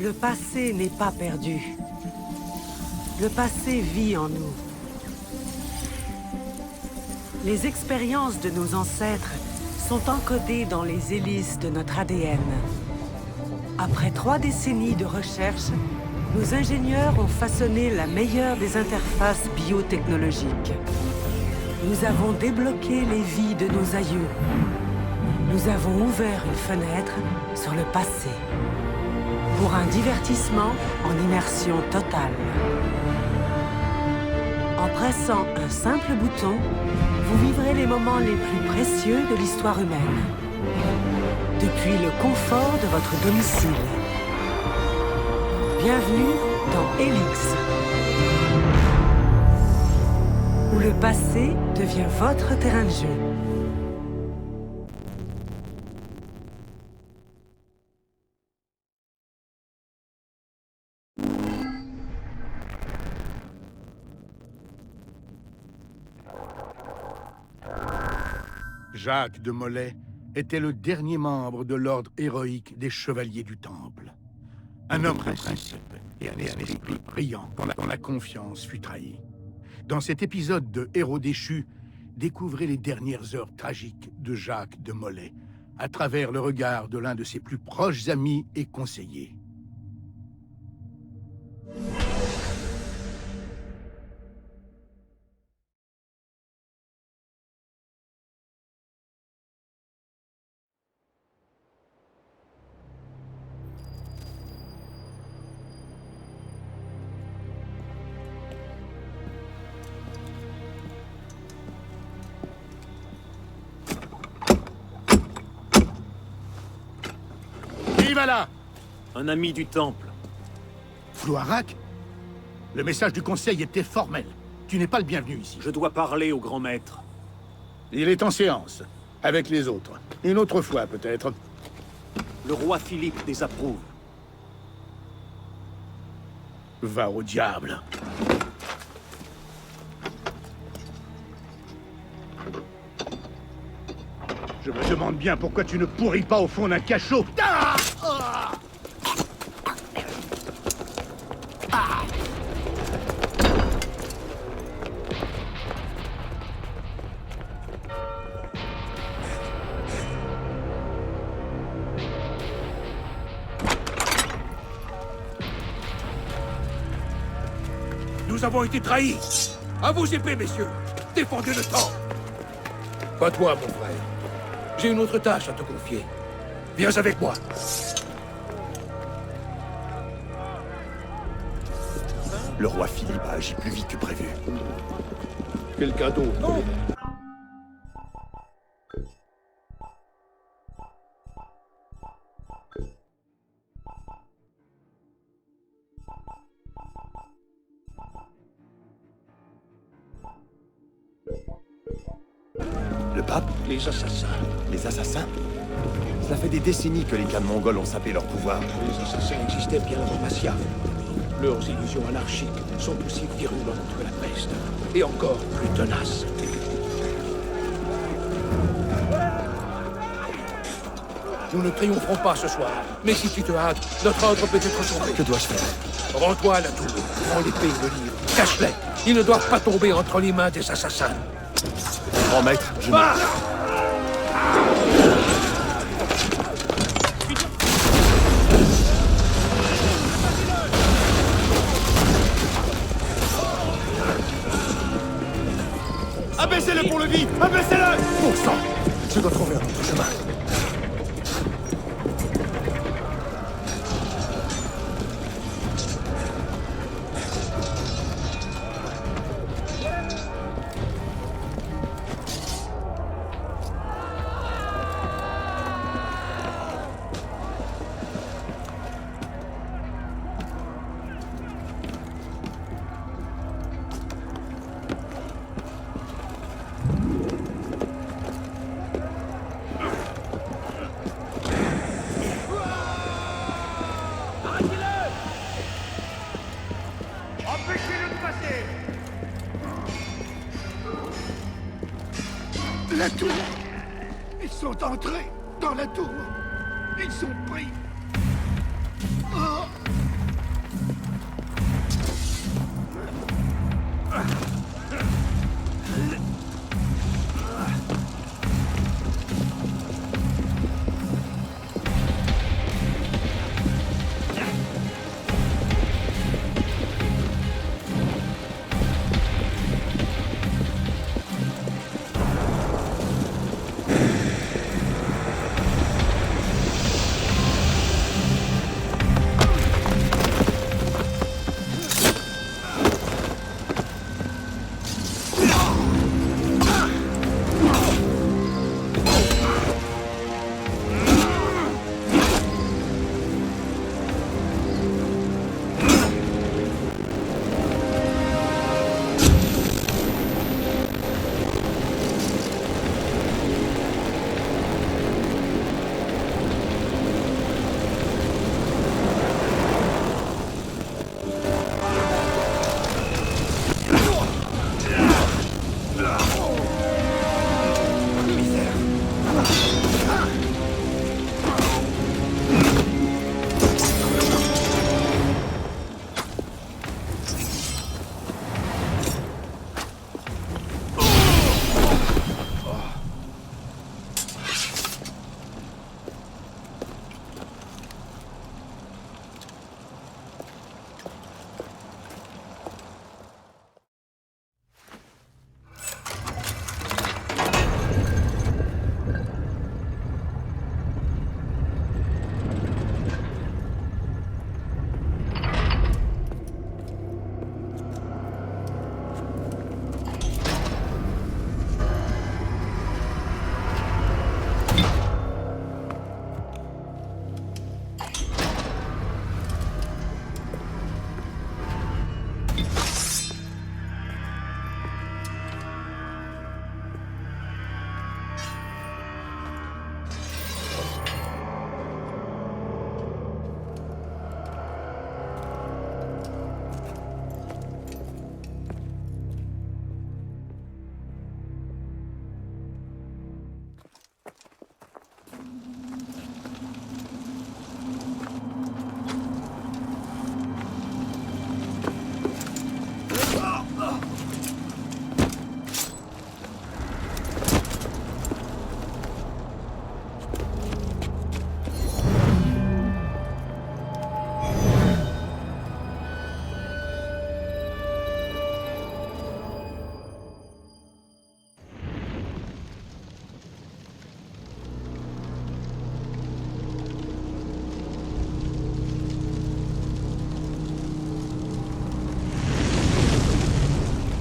Le passé n'est pas perdu. Le passé vit en nous. Les expériences de nos ancêtres sont encodées dans les hélices de notre ADN. Après 3 décennies de recherche, nos ingénieurs ont façonné la meilleure des interfaces biotechnologiques. Nous avons débloqué les vies de nos aïeux. Nous avons ouvert une fenêtre sur le passé. Pour un divertissement en immersion totale. En pressant un simple bouton, vous vivrez les moments les plus précieux de l'histoire humaine. Depuis le confort de votre domicile. Bienvenue dans Helix. Où le passé devient votre terrain de jeu. Jacques de Molay était le dernier membre de l'ordre héroïque des Chevaliers du Temple. Un homme de principe et un esprit brillant dont la confiance fut trahie. Dans cet épisode de Héros déchus, découvrez les dernières heures tragiques de Jacques de Molay, à travers le regard de l'un de ses plus proches amis et conseillers. Qui va là? Un ami du Temple. Floirac? Le message du Conseil était formel. Tu n'es pas le bienvenu ici. Je dois parler au grand maître. Il est en séance, avec les autres. Une autre fois, peut-être. Le roi Philippe désapprouve. Va au diable. Je me demande bien pourquoi tu ne pourris pas au fond d'un cachot. Ah! Ah! Ah! Nous avons été trahis. À vos épées, messieurs. Défendez le temps. Pas toi, mon frère. J'ai une autre tâche à te confier. Viens avec moi. Le roi Philippe a agi plus vite que prévu. Quelqu'un d'autre. Le pape? Les assassins. Les assassins? Ça fait des décennies que les clans mongols ont sapé leur pouvoir. Les assassins existaient bien avant Massia. Leurs illusions anarchiques sont aussi virulentes que la peste. Et encore plus tenaces. Nous ne triompherons pas ce soir. Mais si tu te hâtes, notre ordre peut être sauvé. Que dois-je faire? Rends-toi à la tour. Prends l'épée et le livre. Cache-les. Ils ne doivent pas tomber entre les mains des assassins. Grand maître, je... Va! Abaissez-le pour le vide! Abaissez-le! Bon sang! Je dois trouver un autre chemin. La tour! Ils sont entrés dans la tour! Ils sont pris! Oh!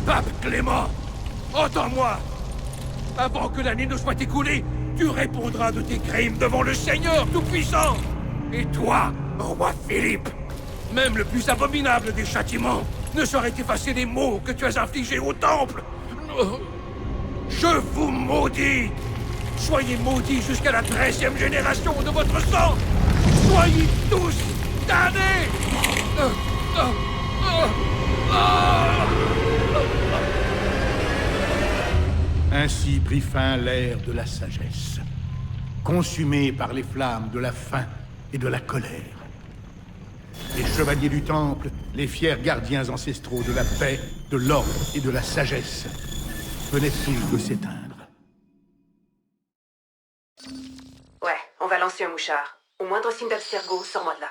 Pape Clément, entends-moi. Avant que l'année ne soit écoulée, tu répondras de tes crimes devant le Seigneur Tout-Puissant. Et toi, roi Philippe, même le plus abominable des châtiments ne saurait effacer les maux que tu as infligés au Temple. Je vous maudis. Soyez maudits jusqu'à la 13e génération de votre sang. Soyez tous damnés. Ainsi prit fin l'ère de la sagesse, consumée par les flammes de la faim et de la colère. Les chevaliers du Temple, les fiers gardiens ancestraux de la paix, de l'ordre et de la sagesse, venaient tous de s'éteindre. Ouais, on va lancer un mouchard. Au moindre signe d'Abstergo, sors-moi de là.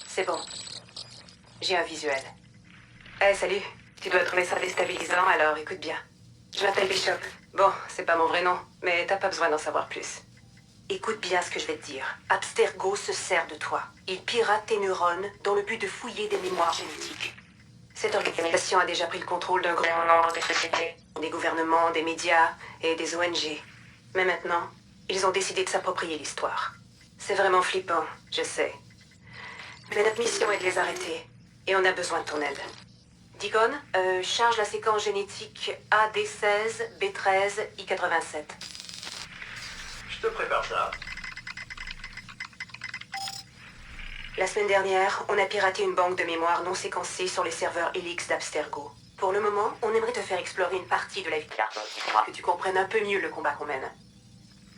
C'est bon. J'ai un visuel. Salut. Tu dois trouver ça déstabilisant, alors écoute bien. Je m'appelle Bishop. Bon, c'est pas mon vrai nom, mais t'as pas besoin d'en savoir plus. Écoute bien ce que je vais te dire. Abstergo se sert de toi. Il pirate tes neurones dans le but de fouiller des mémoires génétiques. Cette organisation a déjà pris le contrôle d'un grand nombre de sociétés, des gouvernements, des médias et des ONG. Mais maintenant, ils ont décidé de s'approprier l'histoire. C'est vraiment flippant, je sais. Mais notre mission est de les arrêter, et on a besoin de ton aide. Deacon, charge la séquence génétique AD16, B13, I87. Je te prépare ça. La semaine dernière, on a piraté une banque de mémoire non séquencée sur les serveurs Helix d'Abstergo. Pour le moment, on aimerait te faire explorer une partie de la vie que tu comprennes un peu mieux le combat qu'on mène.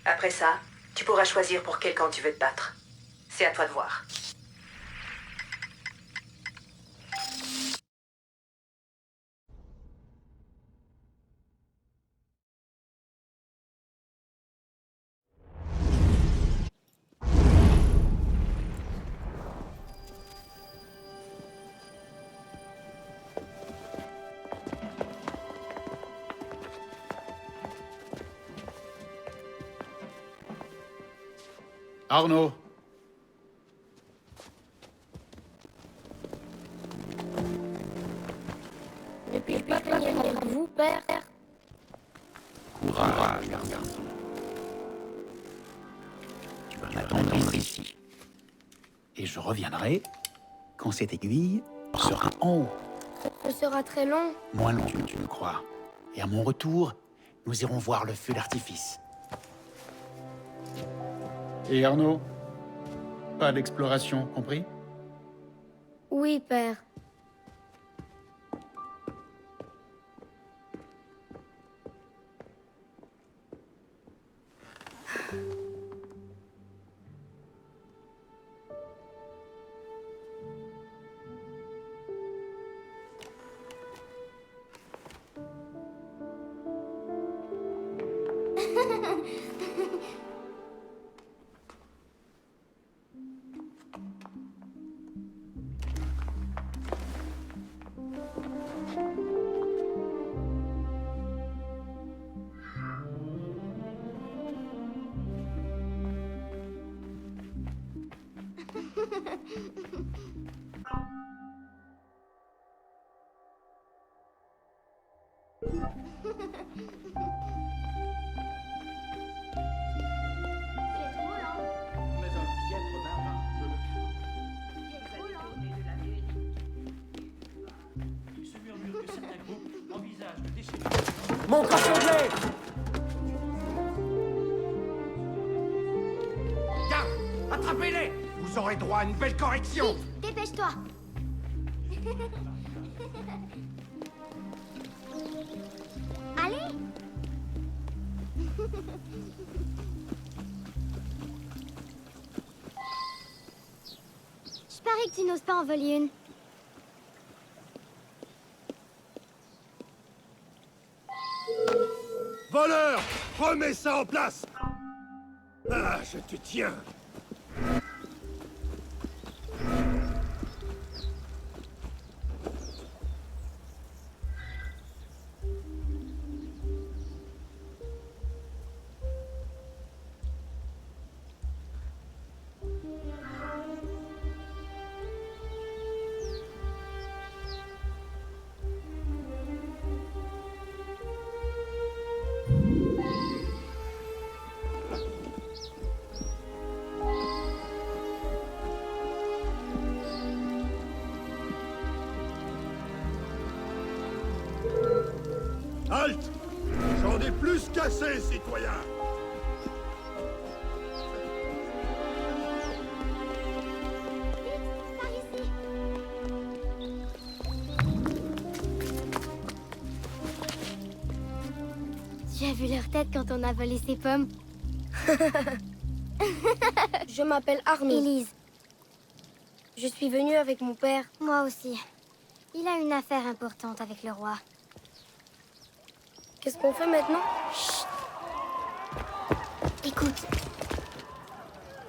Après ça, tu pourras choisir pour quel camp tu veux te battre. C'est à toi de voir. Arnaud. Ne puis-je pas venir avec vous, père? Courage, garçon. Tu vas m'attendre ici. Et je reviendrai quand cette aiguille sera en haut. Ce sera très long. Moins long que tu le crois. Et à mon retour, nous irons voir le feu d'artifice. Et Arnaud? Pas d'exploration, compris? Oui, père. Mon crayon de lait! Garde! Attrapez-les! Vous aurez droit à une belle correction! Vite, dépêche-toi. Allez. Je parie que tu n'oses pas en voler une. Voleur! Remets ça en place! Ah, je te tiens! Halte! J'en ai plus qu'assez, citoyen! Par ici. Tu as vu leur tête quand on a volé ces pommes? Je m'appelle Arnaud. Élise. Je suis venue avec mon père. Moi aussi. Il a une affaire importante avec le roi. Qu'est-ce qu'on fait maintenant? Chut. Écoute.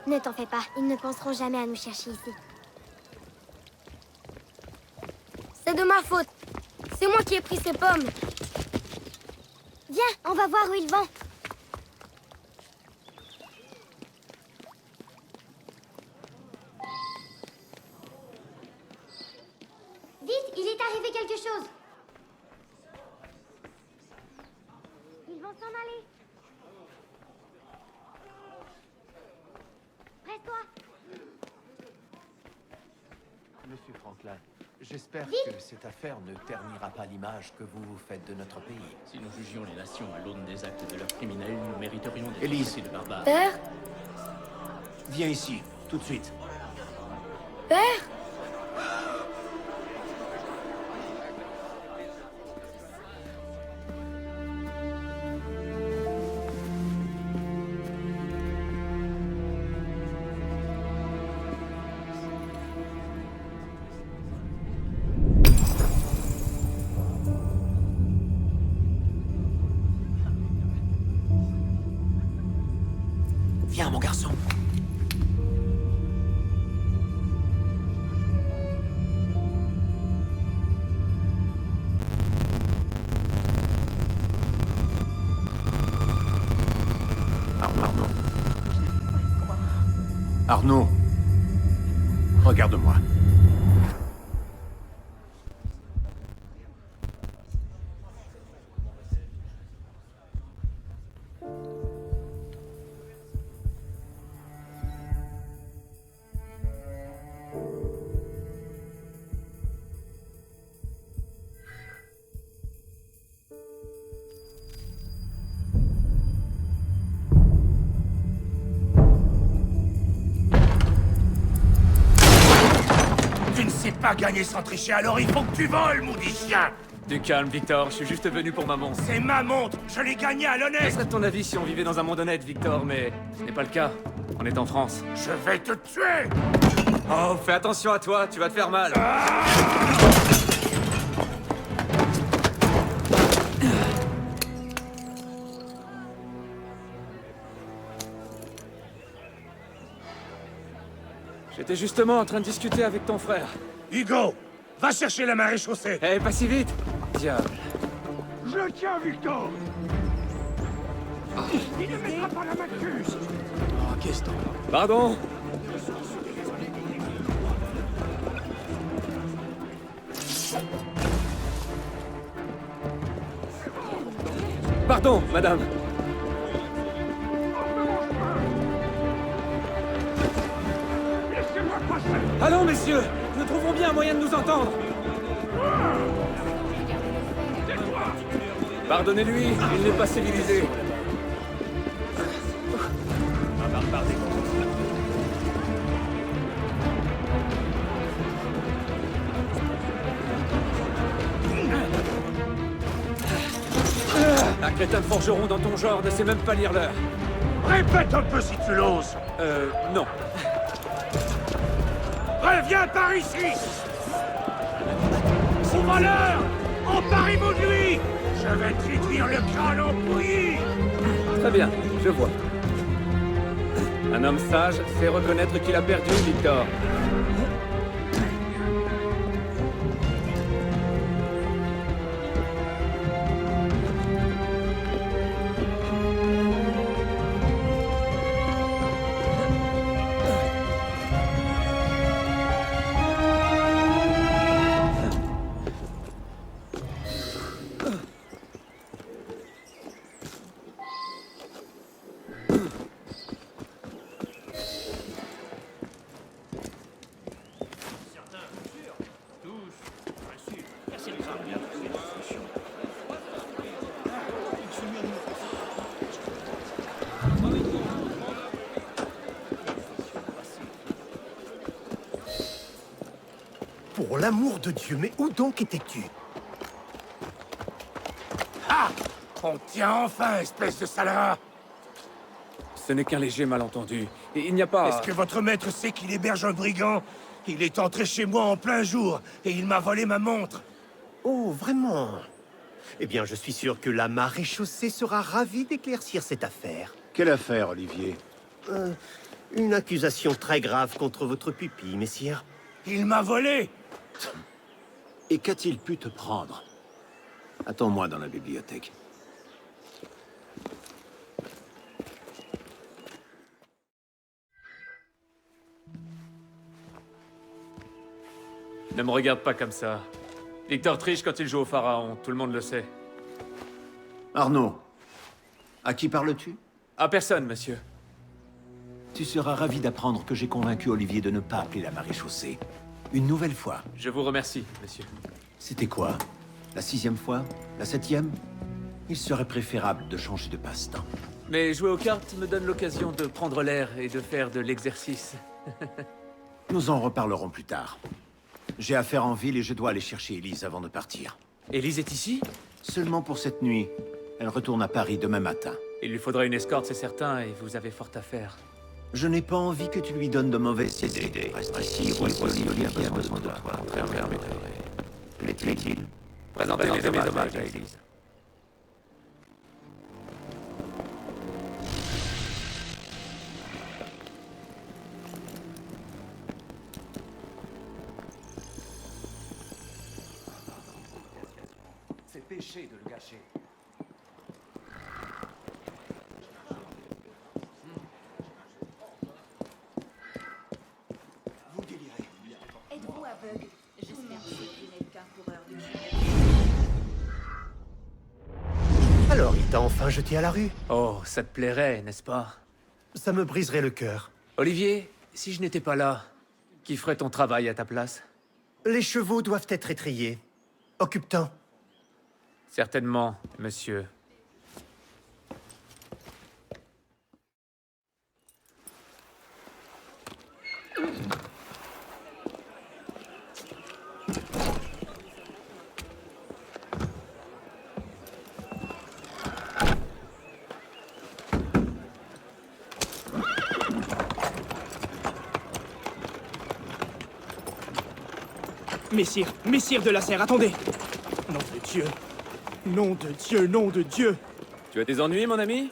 Ne t'en fais pas. Ils ne penseront jamais à nous chercher ici. C'est de ma faute. C'est moi qui ai pris ces pommes. Viens, on va voir où ils vont. Vite, il est arrivé quelque chose. Ils vont s'en aller. Presse-toi. Monsieur Franklin, j'espère que cette affaire ne ternira pas l'image que vous vous faites de notre pays. Si nous jugions les nations à l'aune des actes de leurs criminels, nous mériterions d'être Élise. traités de barbares. Père? Viens ici, tout de suite. Père? Viens, mon garçon. Arnaud. Arnaud, regarde-moi. Tu ne sais pas gagner sans tricher, alors il faut que tu voles, maudit chien! Du calme, Victor, je suis juste venu pour ma montre. C'est ma montre! Je l'ai gagnée à Ce l'honnête! serait ton avis si on vivait dans un monde honnête, Victor, mais ce n'est pas le cas. On est en France. Je vais te tuer! Oh, fais attention à toi, tu vas te faire mal. J'étais justement en train de discuter avec ton frère. Hugo! Va chercher la marée chaussée! Eh, pas si vite! Diable. Je le tiens, Victor! Il ne mettra pas la main dessus! Oh, qu'est-ce que Pardon? Pardon, madame. Allons, messieurs! Nous trouverons bien un moyen de nous entendre! Pardonnez-lui, il n'est pas civilisé. Un crétin de forgeron dans ton genre ne sait même pas lire l'heure. Répète un peu si tu l'oses! Non. Reviens par ici! Son voleur! Emparez-vous de lui! Je vais te réduire le crâne en bouillie! Très bien, je vois. Un homme sage sait reconnaître qu'il a perdu, Victor. Pour l'amour de Dieu, mais où donc étais-tu? Ah! On tient enfin, espèce de sale. Ce n'est qu'un léger malentendu. Et il n'y a pas... Est-ce que votre maître sait qu'il héberge un brigand? Il est entré chez moi en plein jour, et il m'a volé ma montre. Oh, vraiment? Eh bien, je suis sûr que la marée chaussée sera ravie d'éclaircir cette affaire. Quelle affaire, Olivier? Une accusation très grave contre votre pupille, messire. Il m'a volé! Et qu'a-t-il pu te prendre? Attends-moi dans la bibliothèque. Ne me regarde pas comme ça. Victor triche quand il joue au pharaon, tout le monde le sait. Arnaud, à qui parles-tu? À personne, monsieur. Tu seras ravi d'apprendre que j'ai convaincu Olivier de ne pas appeler la marée chaussée. Une nouvelle fois. Je vous remercie, monsieur. C'était quoi? La 6e fois? La 7e? Il serait préférable de changer de passe-temps. Mais jouer aux cartes me donne l'occasion de prendre l'air et de faire de l'exercice. Nous en reparlerons plus tard. J'ai affaire en ville et je dois aller chercher Élise avant de partir. Élise est ici? Seulement pour cette nuit. Elle retourne à Paris demain matin. Il lui faudra une escorte, c'est certain, et vous avez fort à faire. Je n'ai pas envie que tu lui donnes de mauvaises idées. Reste ici, Olivier a besoin de toi. L'est-il? Présentez les hommages à Élise. C'est péché de le gâcher. T'as enfin jeté à la rue? Oh, ça te plairait, n'est-ce pas? Ça me briserait le cœur. Olivier, si je n'étais pas là, qui ferait ton travail à ta place? Les chevaux doivent être étrillés. Occupe-t'en. Certainement, monsieur. Messire de la Serre, attendez! Nom de Dieu! Nom de Dieu, nom de Dieu! Tu as des ennuis, mon ami?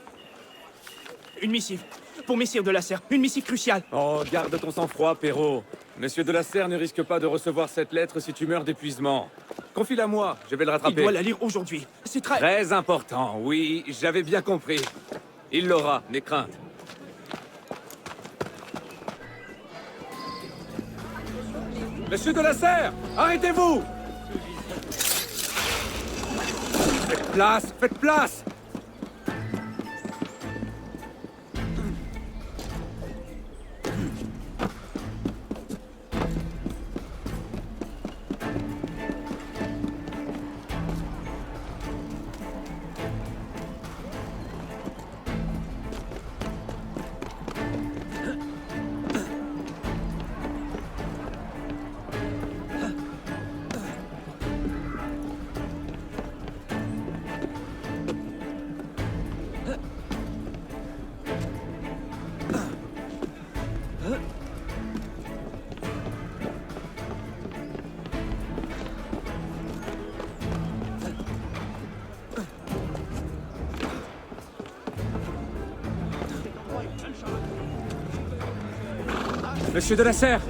Une missive. Pour Messire de la Serre, une missive cruciale. Oh, garde ton sang-froid, Perrault. Monsieur de la Serre ne risque pas de recevoir cette lettre si tu meurs d'épuisement. Confie-la moi, je vais le rattraper. Il doit la lire aujourd'hui. C'est très... Très important, oui, j'avais bien compris. Il l'aura, n'aie crainte. Monsieur de la Serre, arrêtez-vous! Faites place, faites place! Monsieur de la Serre!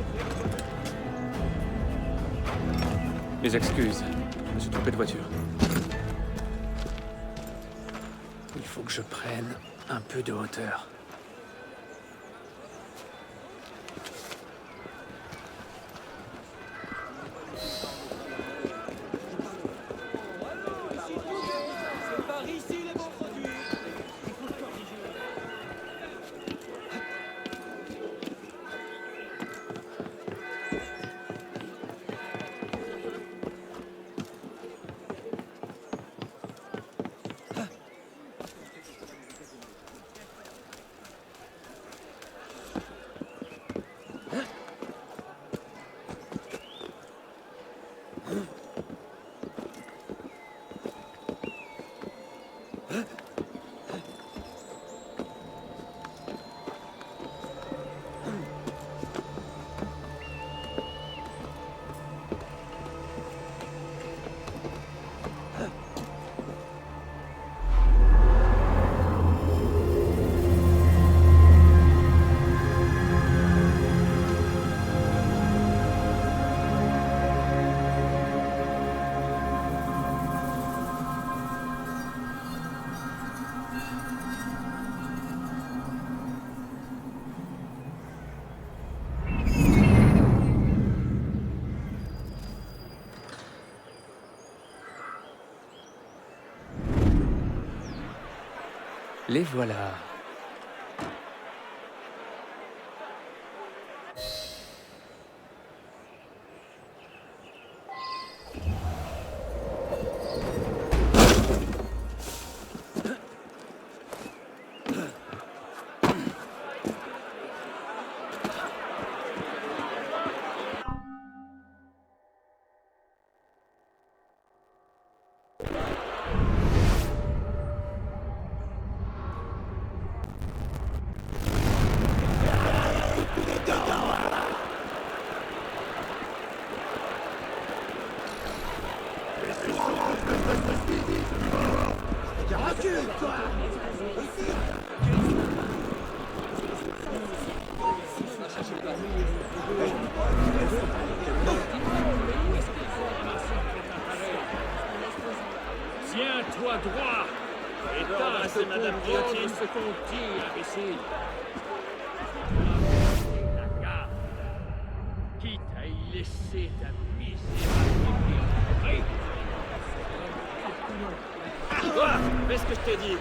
Mes excuses, je me suis trompé de voiture. Il faut que je prenne un peu de hauteur. Les voilà. Tiens-toi droit et tasse, Madame Guillotine, ce qu'on dit, imbécile. La garde, quitte à y laisser ta misérable. Fais ce que je t'ai dit.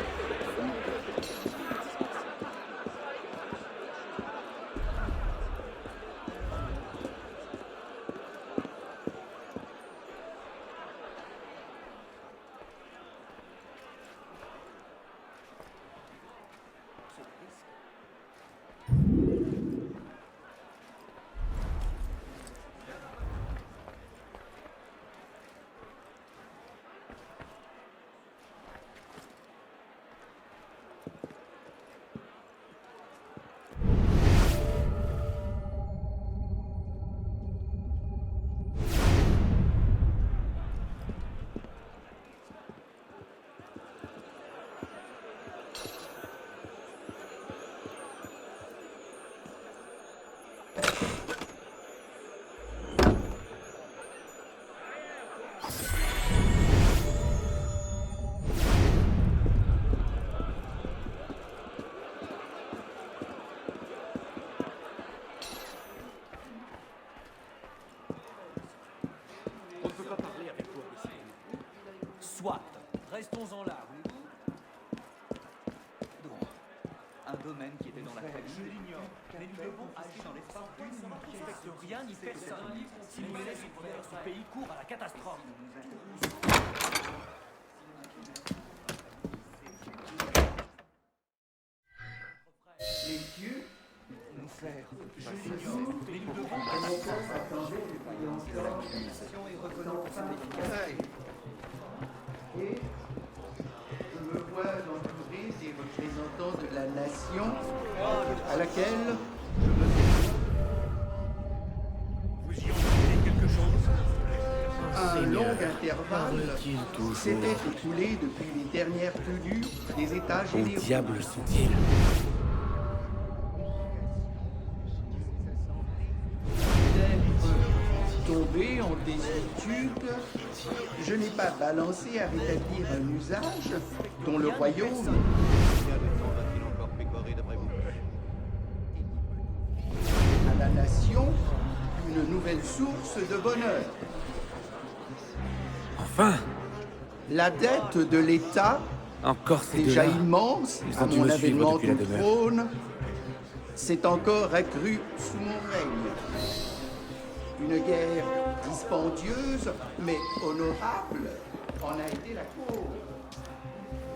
Soit, restons-en là. Donc, un domaine qui était dans la famille. Je l'ignore. Mais nous devons agir dans l'espace d'une minute. Qui respecte rien ni personne. Si nous les laissons faire, ce pays court à la catastrophe. Les dieux nous faire. Je l'ignore. Mais nous devons agir. Et reconnaître sa efficacité. Et je me vois entouré des représentants de la nation à laquelle je me... Vous y entendez quelque chose? Un long intervalle s'était écoulé depuis les dernières tenues des États généraux. Où diable sont-ils? Tombé en désuétude, je n'ai pas balancé à rétablir un usage dont le royaume à la nation une nouvelle source de bonheur. Enfin! La dette de l'État, Encore ces déjà deux-là. immense Ils à ont dû mon me suivre avènement depuis la au demeure. trône, s'est encore accrue sous mon règne. Une guerre dispendieuse, mais honorable, en a été la cause.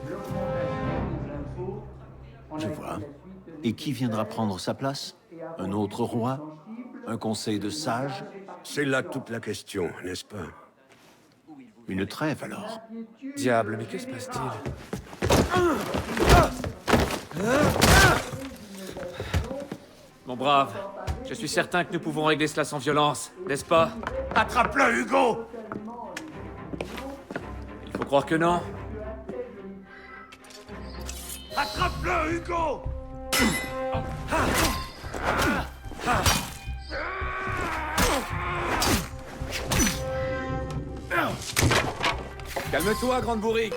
L'augmentation des impôts en a Je été vois. la suite Et qui viendra prendre sa place? Un autre roi? Un conseil de sages? C'est là toute la question, n'est-ce pas? Une trêve alors? Diable, mais que se passe-t-il? Mon brave, je suis certain que nous pouvons régler cela sans violence, n'est-ce pas? Attrape-le, Hugo! Il faut croire que non. Attrape-le, Hugo! Calme-toi, grande bourrique.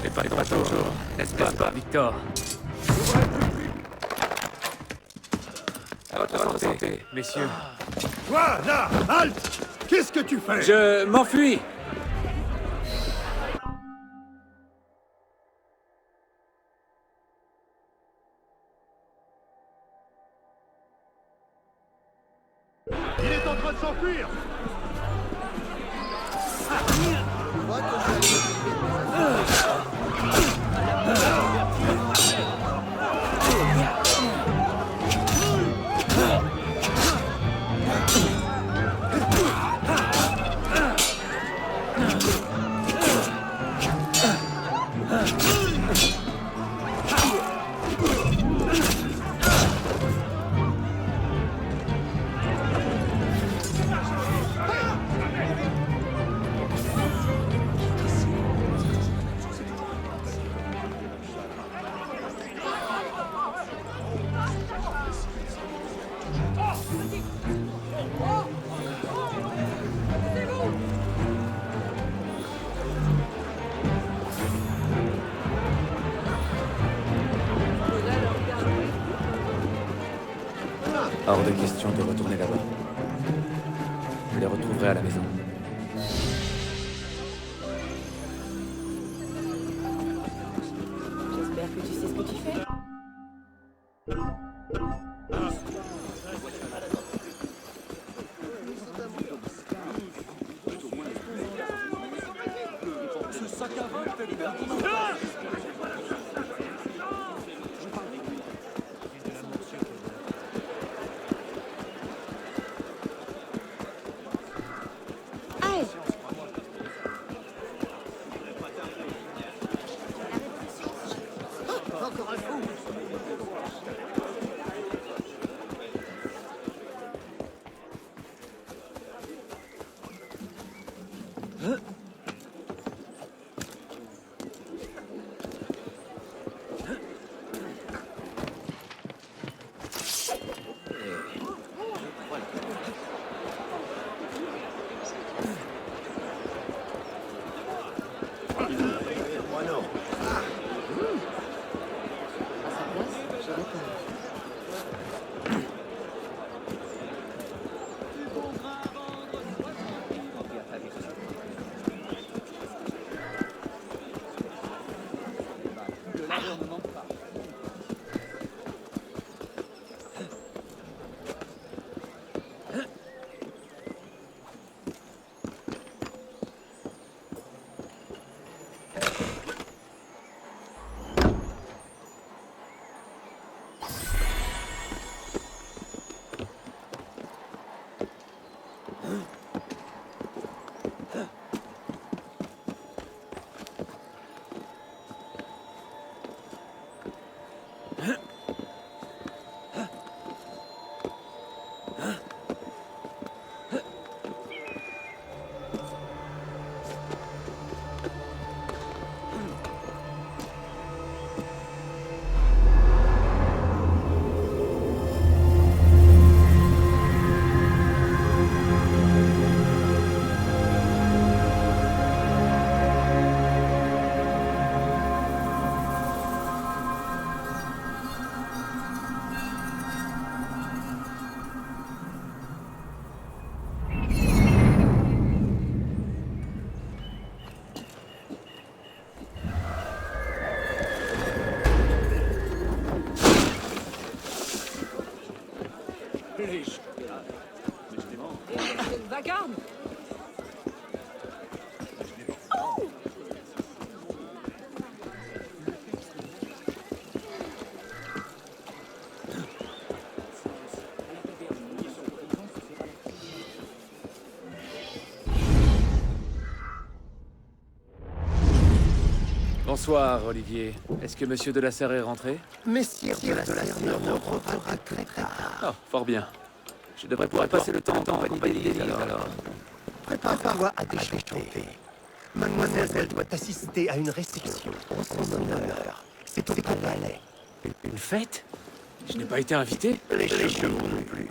Les pas de bateau, n'est-ce pas, Victor? À votre santé, messieurs. Toi, là, halte! Qu'est-ce que tu fais? Je m'enfuis. Il est en train de s'enfuir! Hors de question de retourner là-bas. Je les retrouverai à la maison. J'espère que tu sais ce que tu fais. Ce sac à vin fait perdre Encore un fou! Moi non. Le laveur ne manque pas. Vacarme! Bonsoir, Olivier. Est-ce que Monsieur de la Serre est rentré? Messire de la Serre ne reviendra très tard. Oh, fort bien. Je devrais pouvoir passer le temps en valider les livres, alors. Prépare-toi à déchanter. Mademoiselle doit assister à une réception en son honneur. C'est au palais. Une fête? Je n'ai pas été invité? Les chevaux non plus.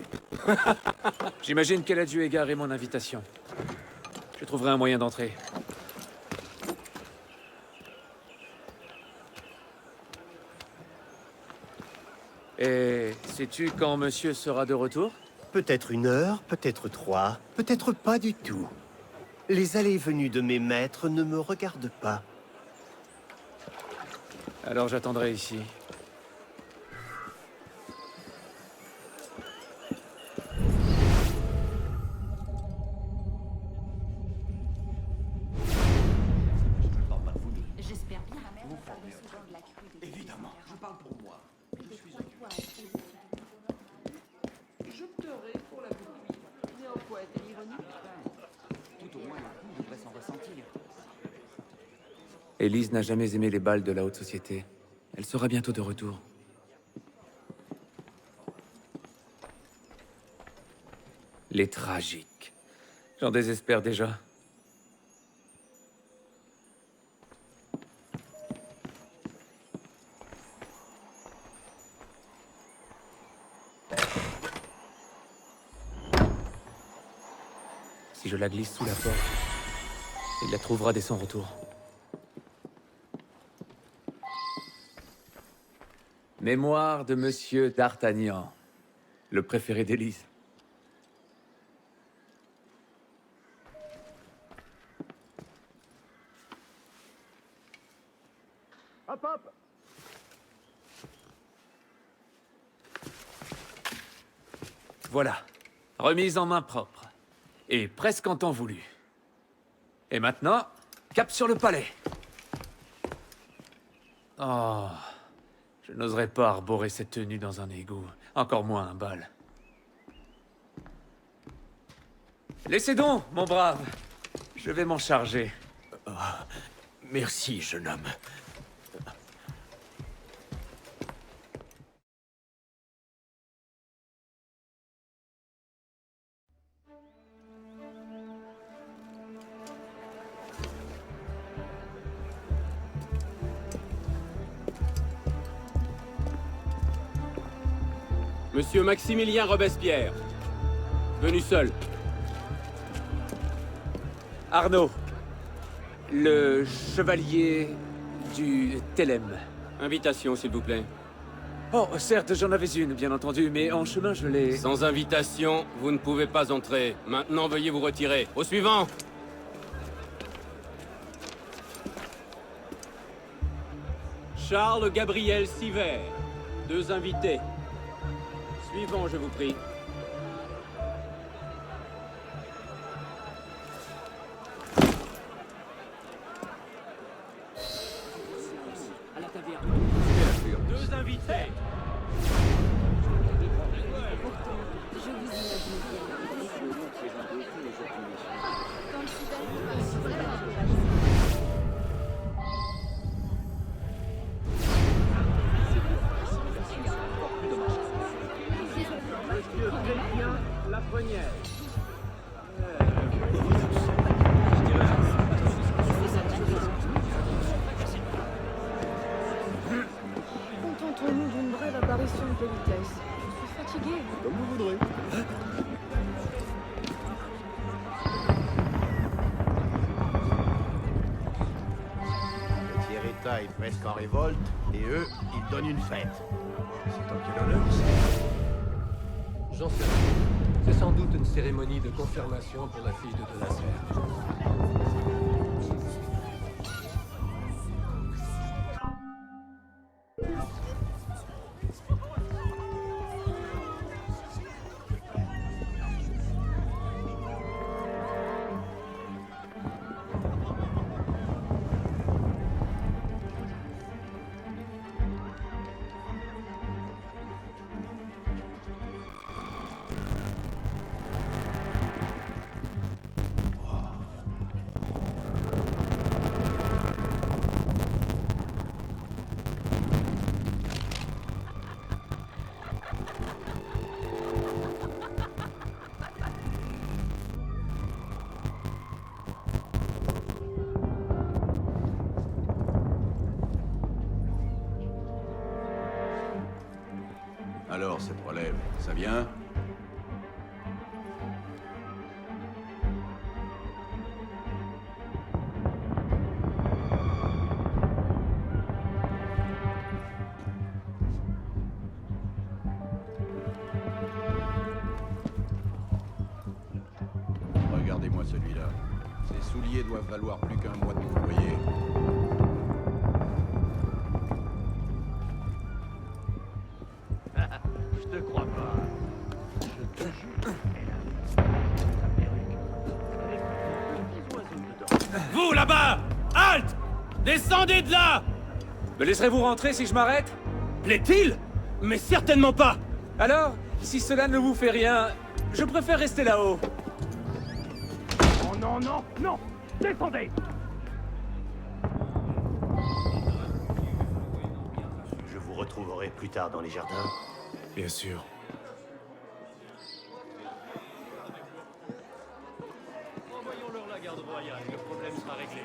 J'imagine qu'elle a dû égarer mon invitation. Je trouverai un moyen d'entrer. Et sais-tu quand monsieur sera de retour? Peut-être 1 heure, peut-être 3, peut-être pas du tout. Les allées et venues de mes maîtres ne me regardent pas. Alors j'attendrai ici. J'espère bien la même parler souvent de la crue des Évidemment, je parle pour moi. Je suis J'opterai pour la boucle. Néo-poète et ironique. tout au moins le goût devrait s'en ressentir. Élise n'a jamais aimé les bals de la haute société. Elle sera bientôt de retour. Les tragiques. J'en désespère déjà. Si je la glisse sous la porte, il la trouvera dès son retour. Mémoire de Monsieur d'Artagnan. Le préféré d'Élise. Hop, hop! Voilà. Remise en main propre. Et presque en temps voulu. Et maintenant, cap sur le palais. Oh... Je n'oserais pas arborer cette tenue dans un égout. Encore moins un bal. Laissez donc, mon brave. Je vais m'en charger. Merci, jeune homme. Monsieur Maximilien Robespierre. Venu seul. Arnaud. Le chevalier du Télème. Invitation, s'il vous plaît. Oh, certes, j'en avais une, bien entendu, mais en chemin, je l'ai... Sans invitation, vous ne pouvez pas entrer. Maintenant, veuillez vous retirer. Au suivant! Charles Gabriel Siver. 2 invités. Suivant, je vous prie. À la taverne. 2 invités. Je vous imagine Monsieur Chrétien Lafrenière. Contentons-nous d'une brève apparition de politesse. Je suis fatigué. Comme vous voudrez. Le Tieretta est presque en révolte, et eux, ils donnent une fête. C'est en quel honneur? J'en sais rien. C'est sans doute une cérémonie de confirmation pour la fille de la Serre. Alors, cette relève, ça vient? Regardez-moi celui-là. Ses souliers doivent valoir plus qu'un mois de loyer. Je te crois pas. Je te jure. Vous, là-bas! Halte! Descendez de là! Me laisserez-vous rentrer si je m'arrête? Plaît-il? Mais certainement pas! Alors, si cela ne vous fait rien, je préfère rester là-haut. Oh non, non, non! Descendez! Je vous retrouverai plus tard dans les jardins. Bien sûr. Envoyons-leur la garde royale, le problème sera réglé.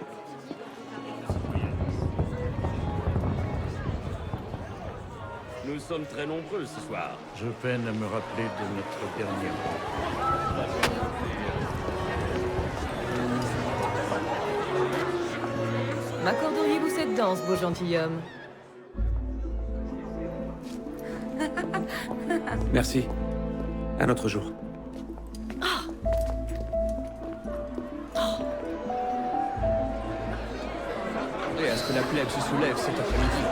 Nous sommes très nombreux ce soir. Je peine à me rappeler de notre dernier M'accorderiez-vous cette danse, beau gentilhomme? Merci. Un autre jour. Et à ce que la plèbe se soulève cet après-midi.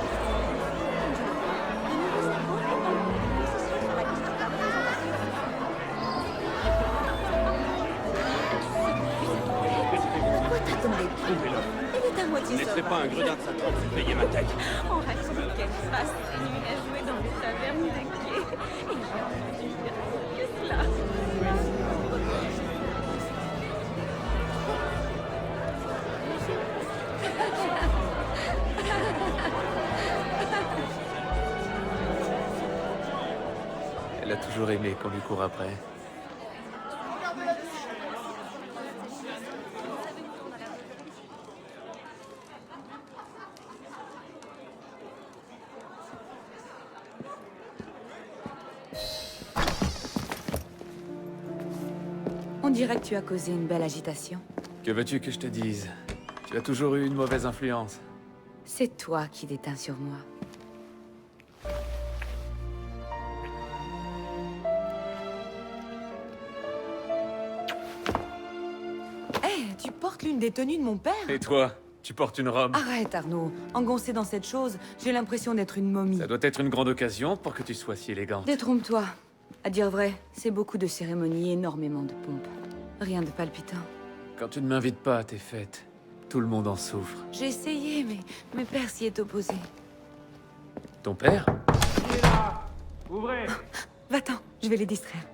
Pourquoi t'attendais plus? Elle est à moitié Je laisserai sauvage. pas un gredin de Satan se payer ma tête. On raconte qu'elle passe sa nuit à jouer dans les tavernes des quais. Et j'ai envie de dire que cela. Elle a toujours aimé qu'on lui court après. On dirait que tu as causé une belle agitation. Que veux-tu que je te dise? Tu as toujours eu une mauvaise influence. C'est toi qui déteins sur moi. Hé, tu portes l'une des tenues de mon père? Et toi? Tu portes une robe? Arrête, Arnaud. Engoncé dans cette chose, j'ai l'impression d'être une momie. Ça doit être une grande occasion pour que tu sois si élégante. Détrompe-toi. À dire vrai, c'est beaucoup de cérémonies, énormément de pompes. Rien de palpitant. Quand tu ne m'invites pas à tes fêtes, tout le monde en souffre. J'ai essayé, mais mon père s'y est opposé. Ton père? Qui est là? Ouvrez! Va-t'en, je vais les distraire.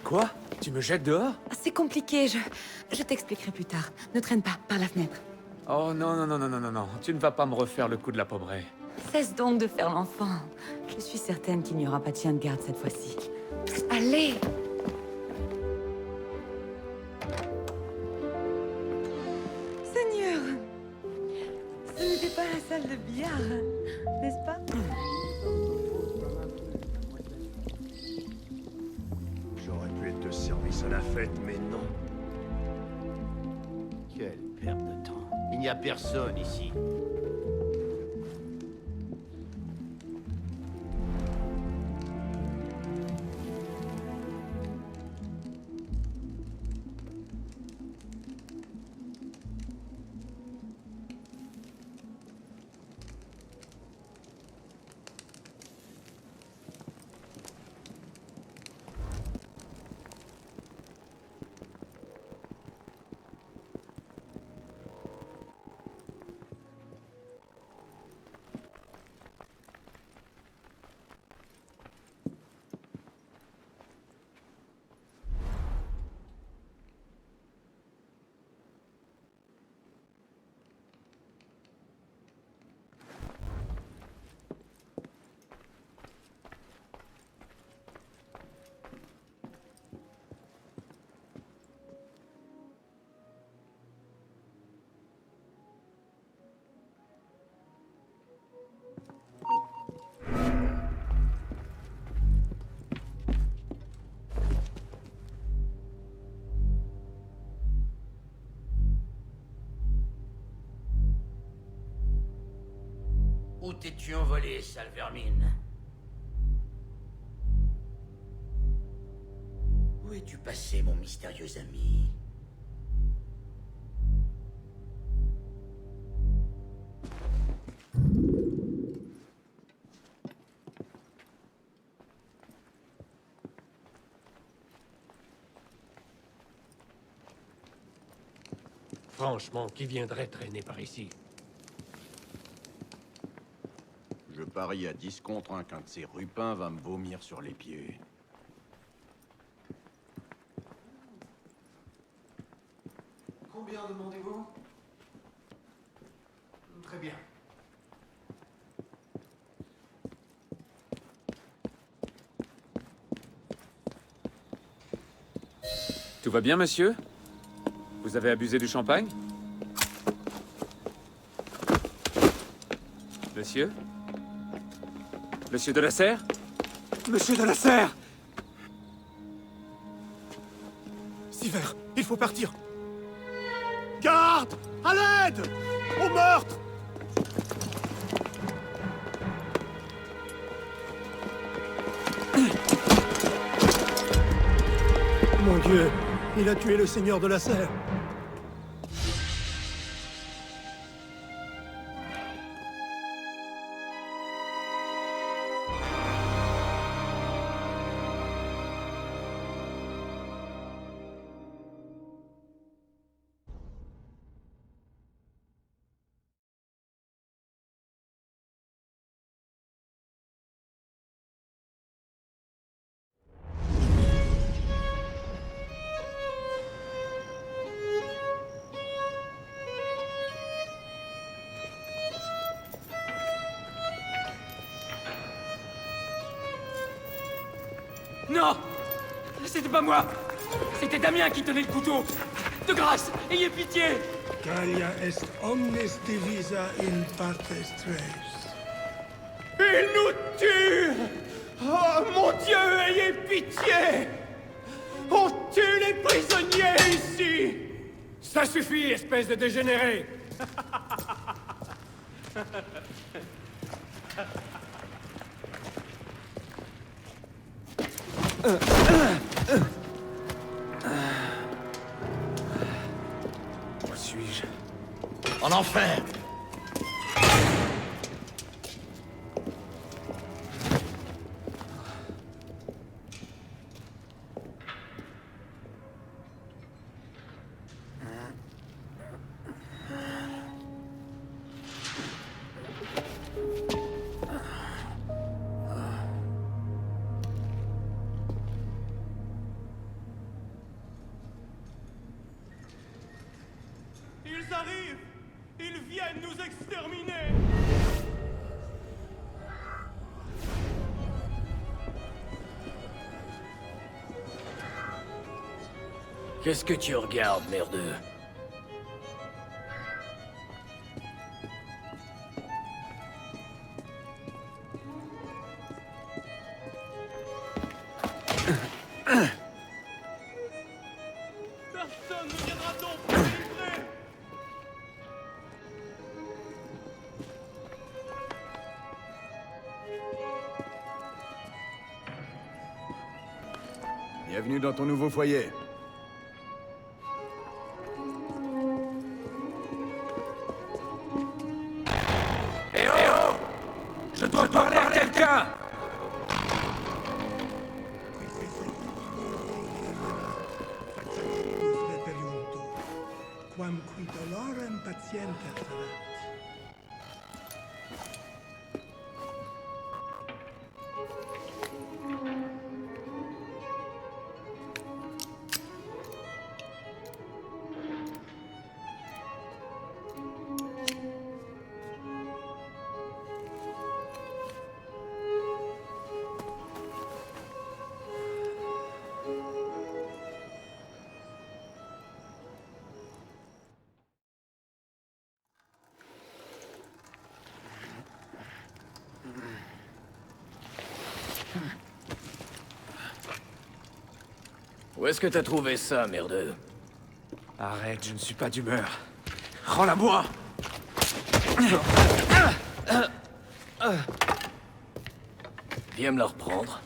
Quoi? Tu me jettes dehors? C'est compliqué, je t'expliquerai plus tard. Ne traîne pas, par la fenêtre. Oh non, non, non, non, non, non, non. Tu ne vas pas me refaire le coup de la paubrée. Cesse donc de faire l'enfant. Je suis certaine qu'il n'y aura pas de chien de garde cette fois-ci. Allez! Seigneur! Ce n'était pas la salle de billard, n'est-ce pas? J'aurais pu être de service à la fête, mais non. Quelle perte de temps. Il n'y a personne ici. Où t'es-tu envolé, sale vermine? Où es-tu passé, mon mystérieux ami? Franchement, qui viendrait traîner par ici? Je parie à 10 contre 1 qu'un de ces rupins va me vomir sur les pieds. Combien demandez-vous? Très bien. Tout va bien, monsieur? Vous avez abusé du champagne? Monsieur? Monsieur de la Serre? Monsieur de la Serre! Sivert, il faut partir. Garde! À l'aide! Au meurtre! Dieu, il a tué le Seigneur de la Serre. Non! C'était pas moi! C'était Damien qui tenait le couteau! De grâce, ayez pitié! Gallia est omnes divisa in partes tres. Il nous tue! Oh mon Dieu, ayez pitié! On tue les prisonniers ici! Ça suffit, espèce de dégénéré! Où suis-je? En enfer! Ils arrivent! Ils viennent nous exterminer! Qu'est-ce que tu regardes, merdeux? Personne ne viendra donc pour nous livrer! Bienvenue dans ton nouveau foyer. Eh oh! Je dois parler à quelqu'un! Reperiuntur, quam qui dolorem patienter travat. Où est-ce que t'as trouvé ça, merdeux? Arrête, je ne suis pas d'humeur. Rends-la-moi! Viens me la reprendre.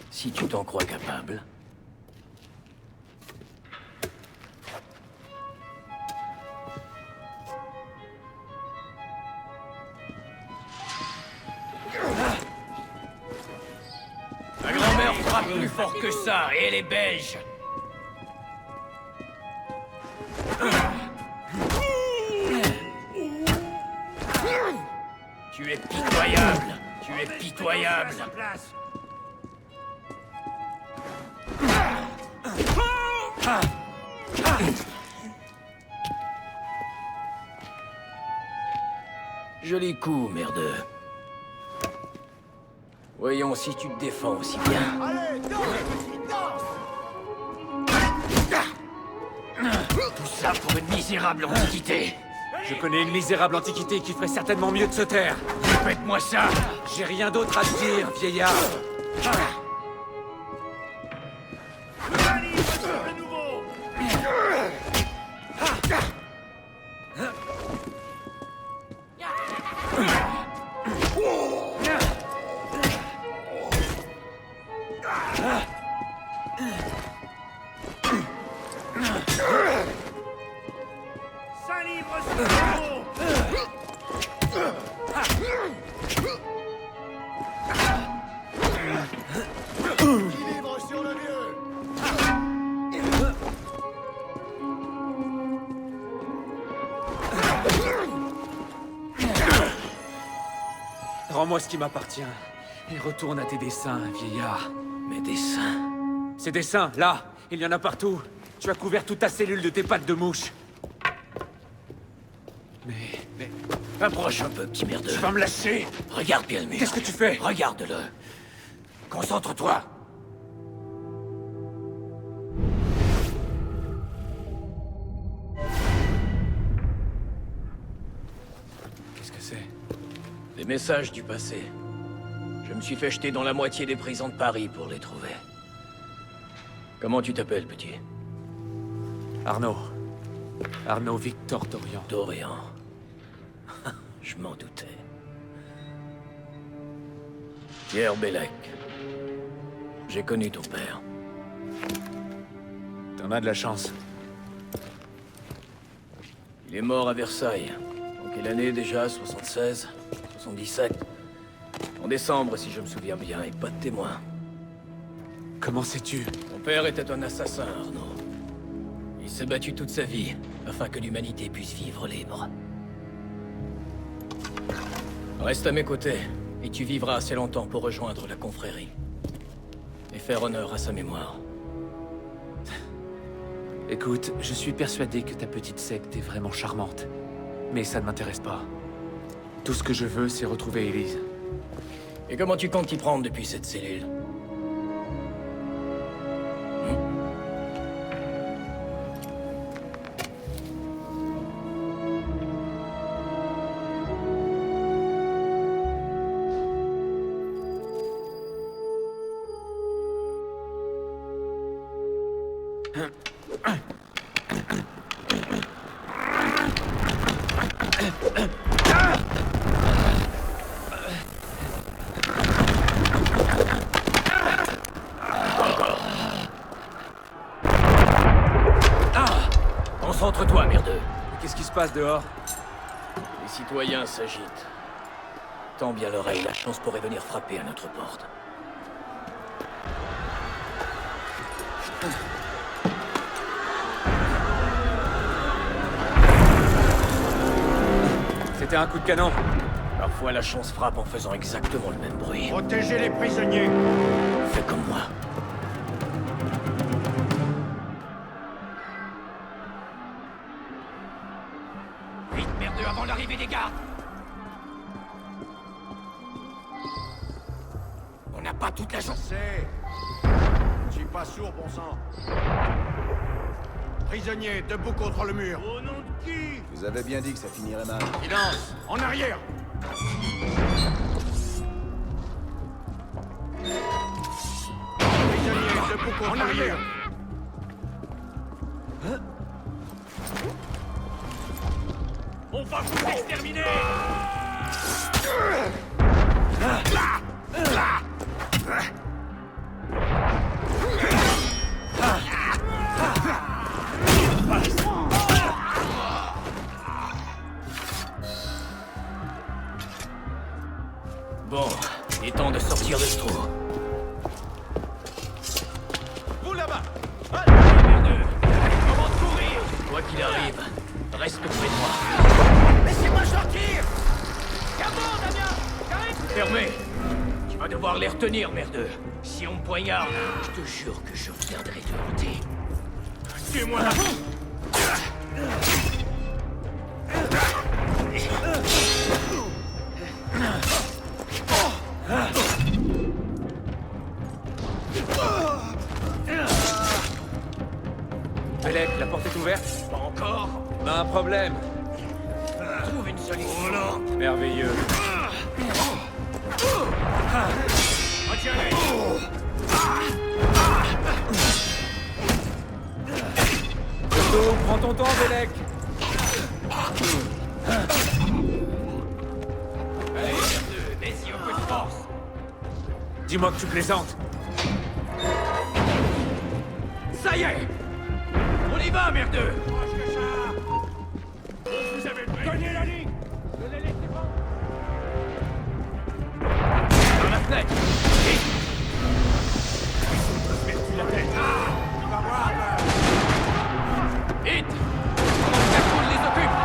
Si tu t'en crois capable. Ma grand-mère frappe plus fort que ça, et elle est belge. Tu es pitoyable. Tu es pitoyable. Joli coup, merdeux. Voyons si tu te défends aussi bien. Allez, danse! Tout ça pour une misérable antiquité. Je connais une misérable antiquité qui ferait certainement mieux de se taire. Répète-moi ça. J'ai rien d'autre à te dire, vieillard. Rends-moi ce qui m'appartient. Et retourne à tes dessins, vieillard. Mes dessins? Ces dessins, là, il y en a partout. Tu as couvert toute ta cellule de tes pattes de mouche. Mais... Approche un peu, petit merdeux. Tu vas me lâcher? Regarde bien le mur. Qu'est-ce que tu fais? Regarde-le. Concentre-toi. Qu'est-ce que c'est? Des messages du passé. Je me suis fait jeter dans la moitié des prisons de Paris pour les trouver. Comment tu t'appelles, petit? Arnaud. Arnaud Victor Dorian. Dorian. Je m'en doutais. Pierre Bellec. J'ai connu ton père. T'en as de la chance. Il est mort à Versailles. En quelle année déjà? 76? 77? En décembre, si je me souviens bien, et pas de témoin. Comment sais-tu? Mon père était un assassin, Arnaud. Il s'est battu toute sa vie, afin que l'humanité puisse vivre libre. Reste à mes côtés, et tu vivras assez longtemps pour rejoindre la confrérie. Et faire honneur à sa mémoire. Écoute, je suis persuadé que ta petite secte est vraiment charmante. Mais ça ne m'intéresse pas. Tout ce que je veux, c'est retrouver Élise. Et comment tu comptes t'y prendre depuis cette cellule? Concentre-toi, merdeux. Qu'est-ce qui se passe dehors? Les citoyens s'agitent. Tends bien l'oreille, la chance pourrait venir frapper à notre porte. C'était un coup de canon. Parfois, la chance frappe en faisant exactement le même bruit. Protégez les prisonniers. Fais comme moi. Vite, merdeux, avant l'arrivée des gardes! On n'a pas toute la chance. Je suis pas sourd, bon sang. Prisonniers, debout contre le mur. Au nom de qui? Vous avez bien dit que ça finirait mal. Silence. En arrière. Prisonniers, debout contre le mur. On va vous exterminer! Bon, il est temps de sortir de ce trou. Vous là-bas! Allez, merdeux! Comment courir? Quoi qu'il arrive, reste près de moi. Laissez-moi sortir! Cabot, Damien! J'arrive! Fermez! Tu vas devoir les retenir, merdeux. Si on me poignarde, je te jure que je reviendrai te hanter. Tuez-moi! Bellec, la porte est ouverte? Pas encore? Un problème. Trouve une solution. Oh non. Merveilleux. Retiens-les! Surtout, prends ton temps, Bellec. Allez, merdeux, vas-y, un peu de force! Dis-moi que tu plaisantes. Ça y est! On y va, merdeux! Vous avez cogné la ligne. Ne les laissez pas! Dans la fenêtre! Vite! Perds-tu la tête? Tu vas voir. Vite! Pendant que la foule les occupe!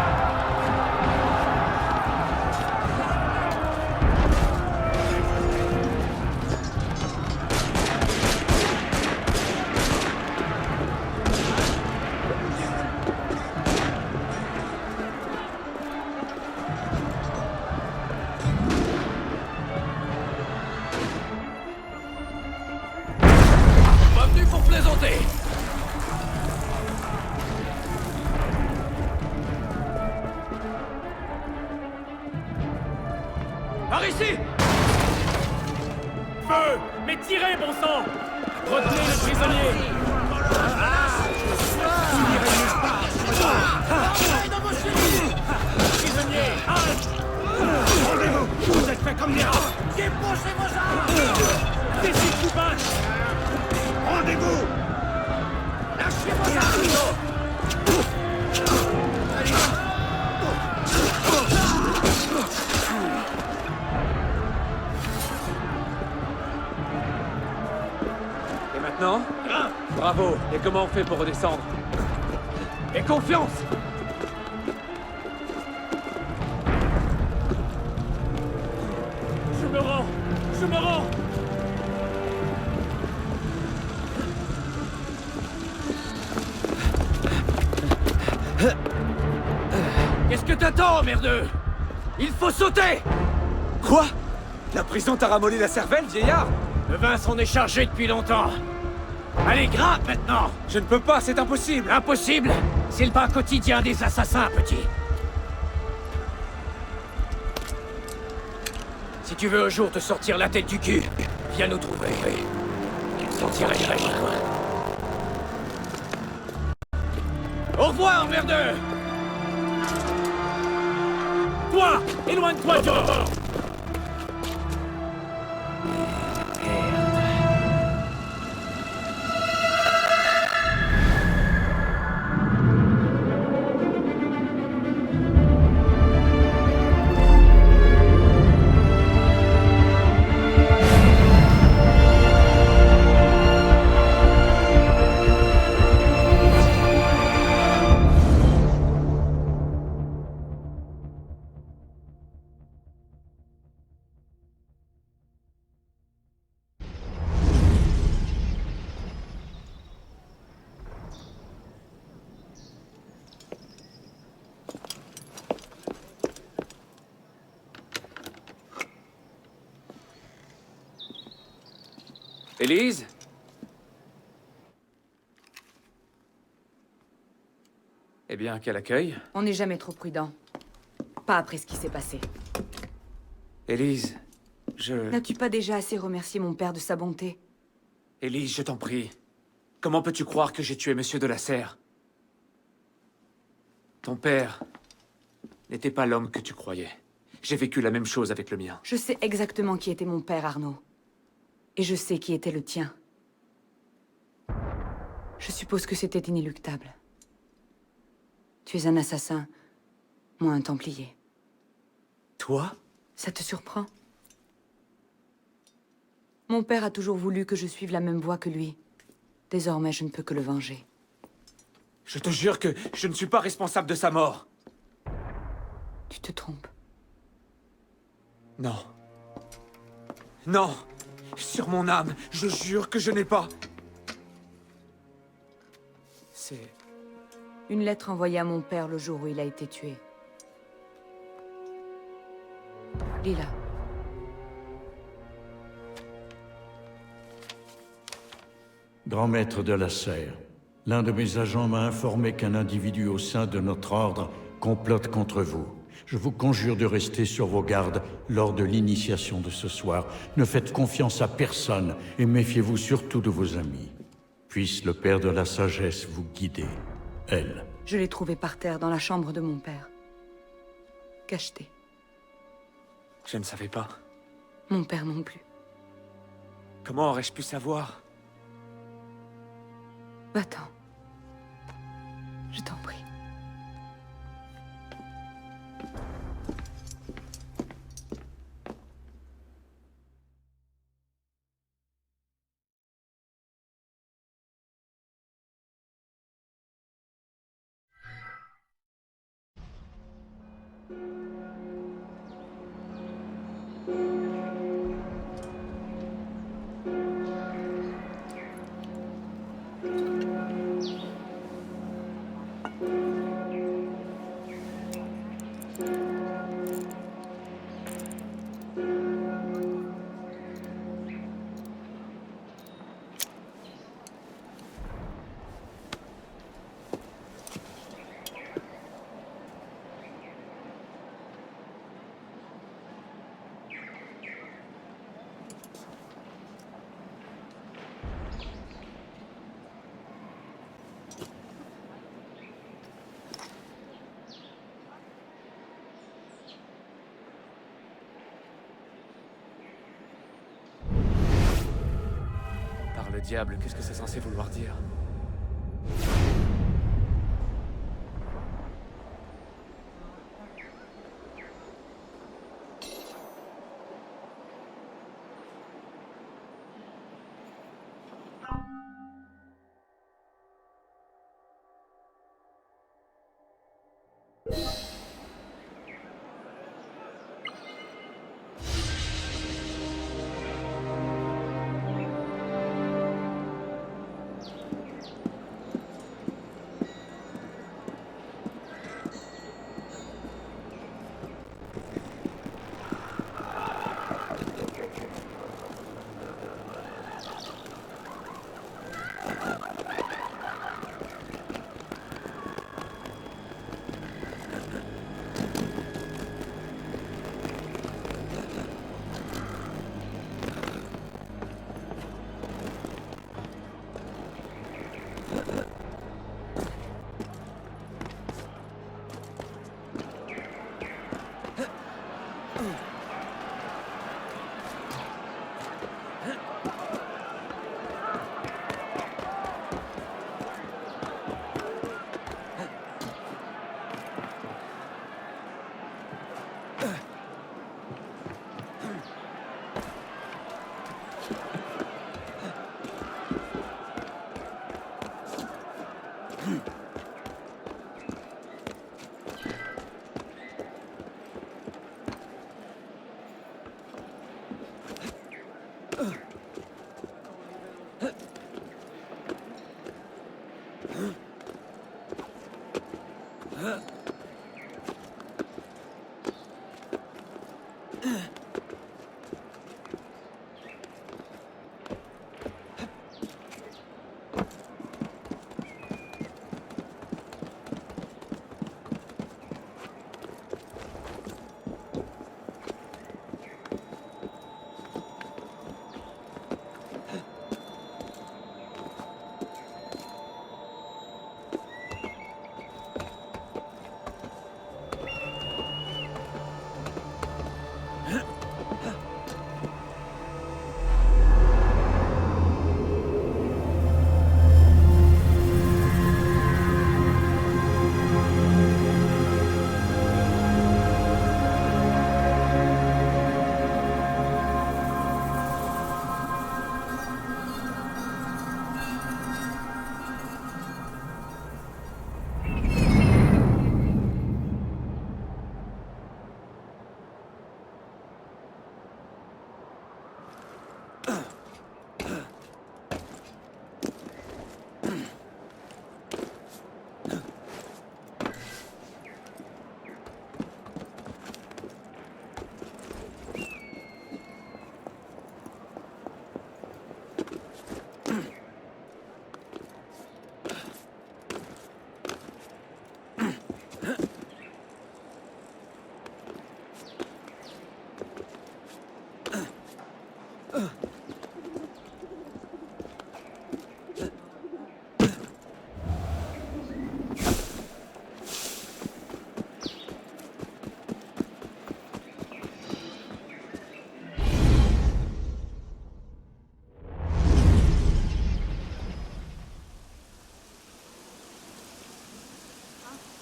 désenté. Par ici! Feu! Mais tirez, bon sang! Retenez le prisonnier! Prisonnier, halte! Rendez-vous! Vous êtes faits comme des rats! Débouchez vos armes! Décide coupable! Rendez-vous! Lâchez vos armes! Et maintenant? Bravo. Et comment on fait pour redescendre? Et confiance! Je me rends! Je me rends! Qu'est-ce que t'attends, merdeux? Il faut sauter! Quoi? La prison t'a ramolli la cervelle, vieillard? Le vin s'en est chargé depuis longtemps. Allez, grimpe maintenant! Je ne peux pas, c'est impossible! Impossible? C'est le pain quotidien des assassins, petit. Si tu veux un jour te sortir la tête du cul, viens nous trouver. Sortirai avec toi. Au revoir, merdeux! Toi! Éloigne-toi du rebord! Élise? Eh bien, quel accueil? On n'est jamais trop prudent. Pas après ce qui s'est passé. Élise, N'as-tu pas déjà assez remercié mon père de sa bonté? Élise, je t'en prie. Comment peux-tu croire que j'ai tué Monsieur de la Serre? Ton père n'était pas l'homme que tu croyais. J'ai vécu la même chose avec le mien. Je sais exactement qui était mon père, Arnaud. Et je sais qui était le tien. Je suppose que c'était inéluctable. Tu es un assassin, moi un templier. Toi? Ça te surprend? Mon père a toujours voulu que je suive la même voie que lui. Désormais, je ne peux que le venger. Je te jure que je ne suis pas responsable de sa mort. Tu te trompes. Non. Non! Sur mon âme, je jure que je n'ai pas... C'est... Une lettre envoyée à mon père le jour où il a été tué. Lis-la. Grand maître de la Serre, l'un de mes agents m'a informé qu'un individu au sein de notre ordre complote contre vous. Je vous conjure de rester sur vos gardes lors de l'initiation de ce soir. Ne faites confiance à personne et méfiez-vous surtout de vos amis. Puisse le Père de la Sagesse vous guider. Elle. Je l'ai trouvée par terre dans la chambre de mon père. Cachetée. Je ne savais pas. Mon père non plus. Comment aurais-je pu savoir? Va-t'en. Je t'en prie. diable, qu'est-ce que c'est censé vouloir dire?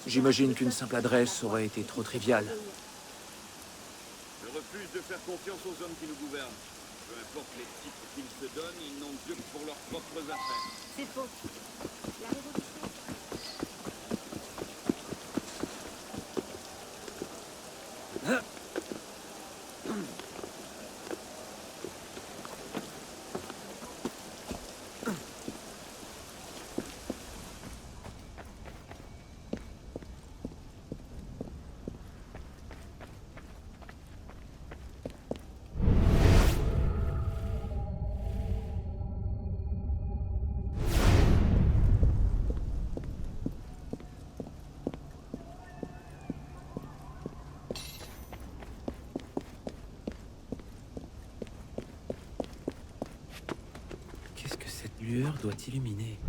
J'imagine qu'une simple adresse aurait été trop triviale. Je refuse de faire confiance aux hommes qui nous gouvernent. Peu importe les titres qu'ils se donnent, ils n'ont Dieu que pour leurs propres affaires. C'est faux. La révolution... Qu'est-ce que cette lueur doit illuminer?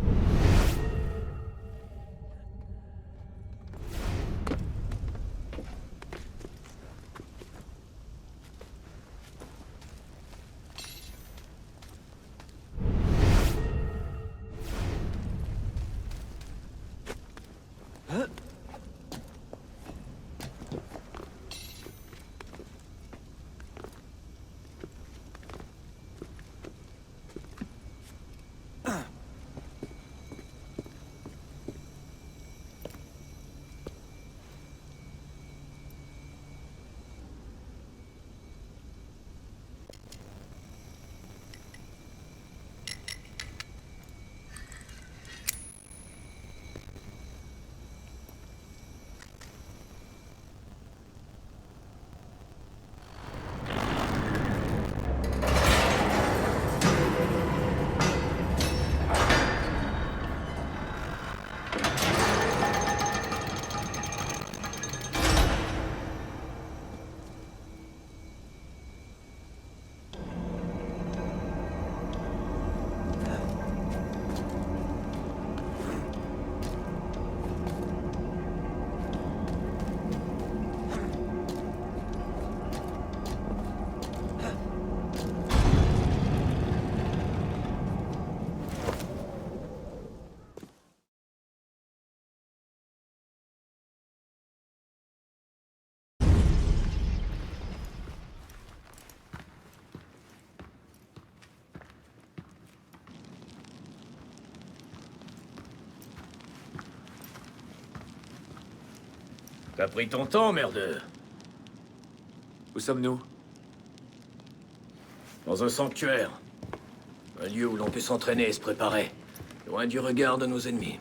T'as pris ton temps, merdeux. Où sommes-nous? Dans un sanctuaire. Un lieu où l'on peut s'entraîner et se préparer. Loin du regard de nos ennemis.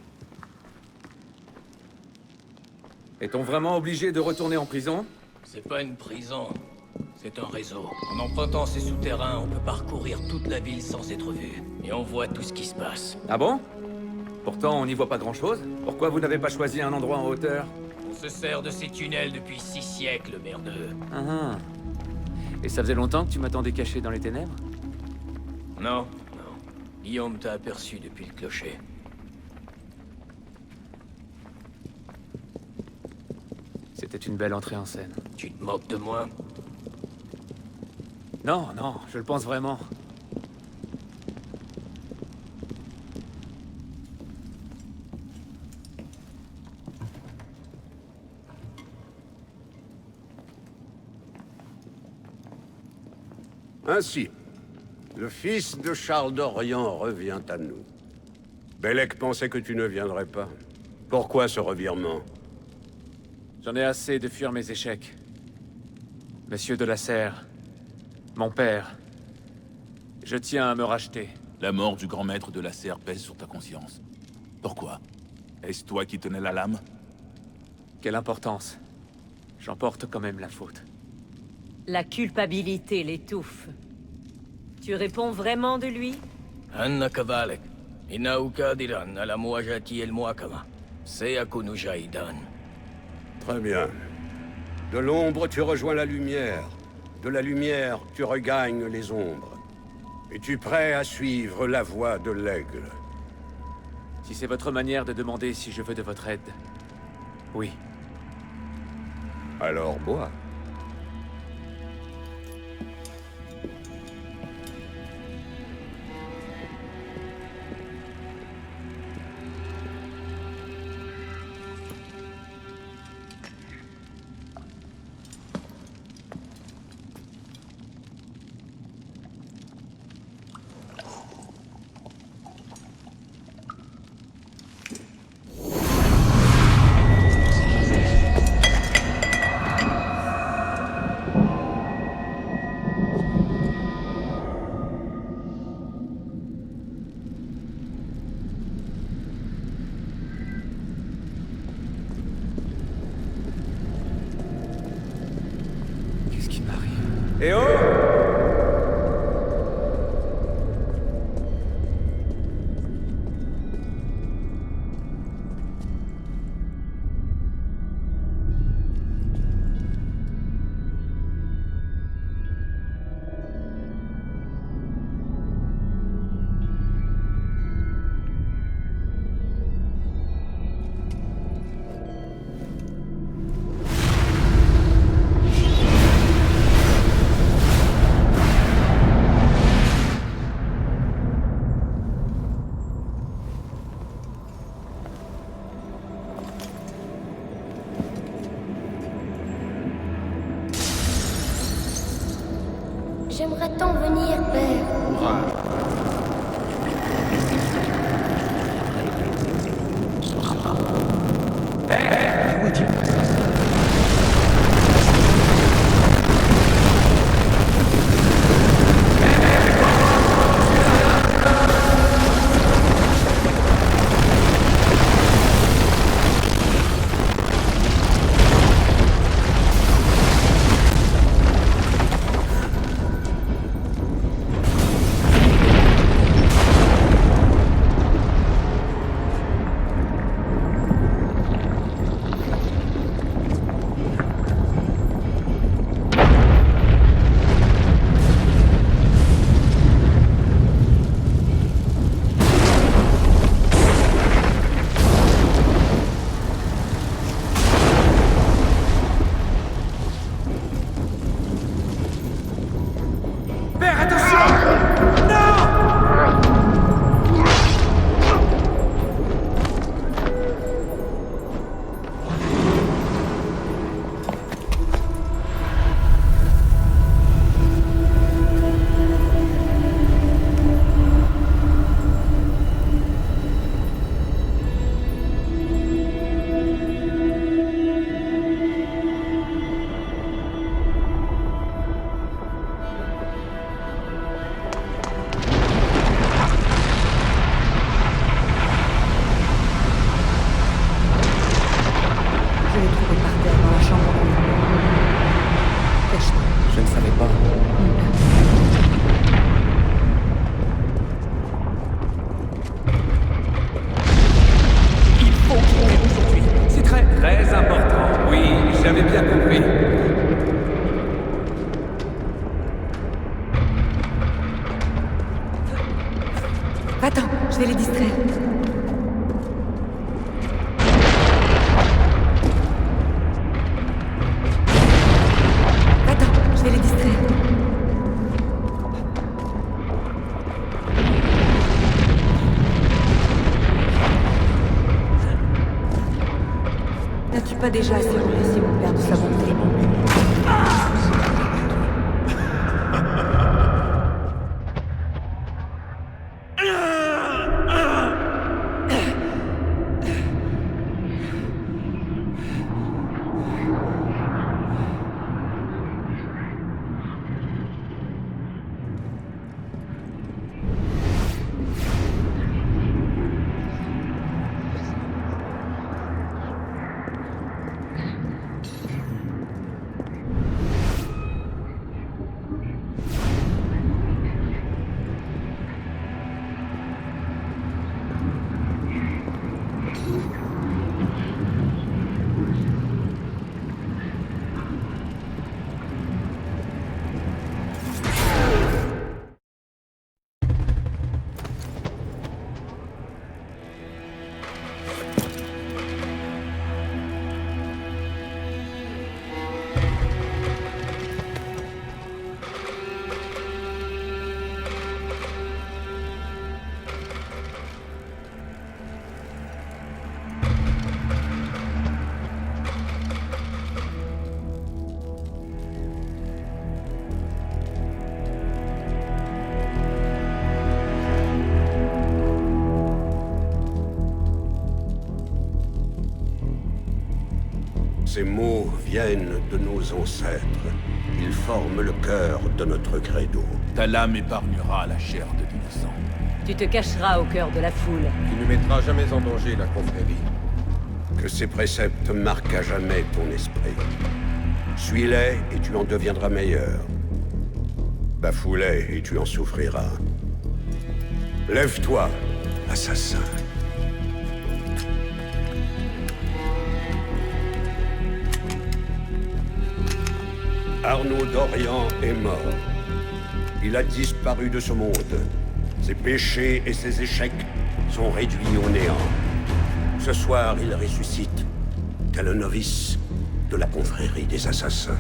Est-on vraiment obligé de retourner en prison? C'est pas une prison. C'est un réseau. En empruntant ces souterrains, on peut parcourir toute la ville sans être vu. Et on voit tout ce qui se passe. Ah bon? Pourtant, on n'y voit pas grand-chose. Pourquoi vous n'avez pas choisi un endroit en hauteur? On se sert de ces tunnels depuis 6 siècles, merdeux. Ah. Et ça faisait longtemps que tu m'attendais caché dans les ténèbres? Non, non. Guillaume t'a aperçu depuis le clocher. C'était une belle entrée en scène. Tu te moques de moi? Non, non, je le pense vraiment. Ainsi, le fils de Charles d'Orient revient à nous. Bellec pensait que tu ne viendrais pas. Pourquoi ce revirement? J'en ai assez de fuir mes échecs. Monsieur de la Serre, mon père, je tiens à me racheter. La mort du grand maître de la Serre pèse sur ta conscience. Pourquoi? Est-ce toi qui tenais la lame? Quelle importance? J'en porte quand même la faute. La culpabilité l'étouffe. Tu réponds vraiment de lui? Anna Kavalek. Inauka diran ala muajati el muakama. Seyakunu jaidan. Très bien. De l'ombre, tu rejoins la lumière. De la lumière, tu regagnes les ombres. Es-tu prêt à suivre la voie de l'aigle? Si c'est votre manière de demander si je veux de votre aide, oui. Alors bois. Eh oh! J'aimerais tant venir, père. Attends, je vais les distraire. N'as-tu pas déjà assez remercié mon père de sa bonté? Ces mots viennent de nos ancêtres. Ils forment le cœur de notre credo. Ta lame épargnera la chair de l'innocent. Tu te cacheras au cœur de la foule. Tu ne mettras jamais en danger la confrérie. Que ces préceptes marquent à jamais ton esprit. Suis-les et tu en deviendras meilleur. Bafoue-les et tu en souffriras. Lève-toi, assassin. Arnaud d'Orient est mort. Il a disparu de ce monde. Ses péchés et ses échecs sont réduits au néant. Ce soir, il ressuscite, tel un novice de la confrérie des assassins.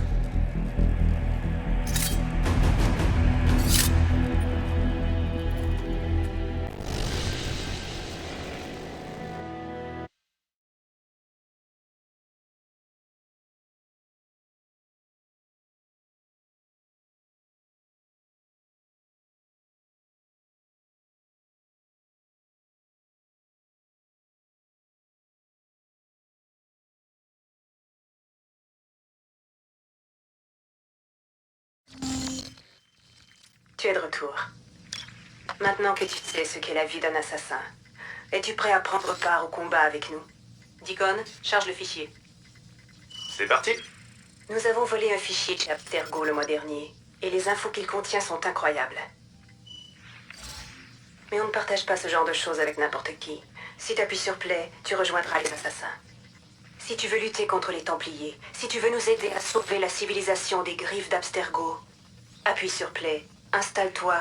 Tu es de retour. Maintenant que tu sais ce qu'est la vie d'un assassin, es-tu prêt à prendre part au combat avec nous? Deacon, charge le fichier. C'est parti. Nous avons volé un fichier chez Abstergo le mois dernier, et les infos qu'il contient sont incroyables. Mais on ne partage pas ce genre de choses avec n'importe qui. Si tu appuies sur Play, tu rejoindras les assassins. Si tu veux lutter contre les Templiers, si tu veux nous aider à sauver la civilisation des griffes d'Abstergo, appuie sur Play, installe-toi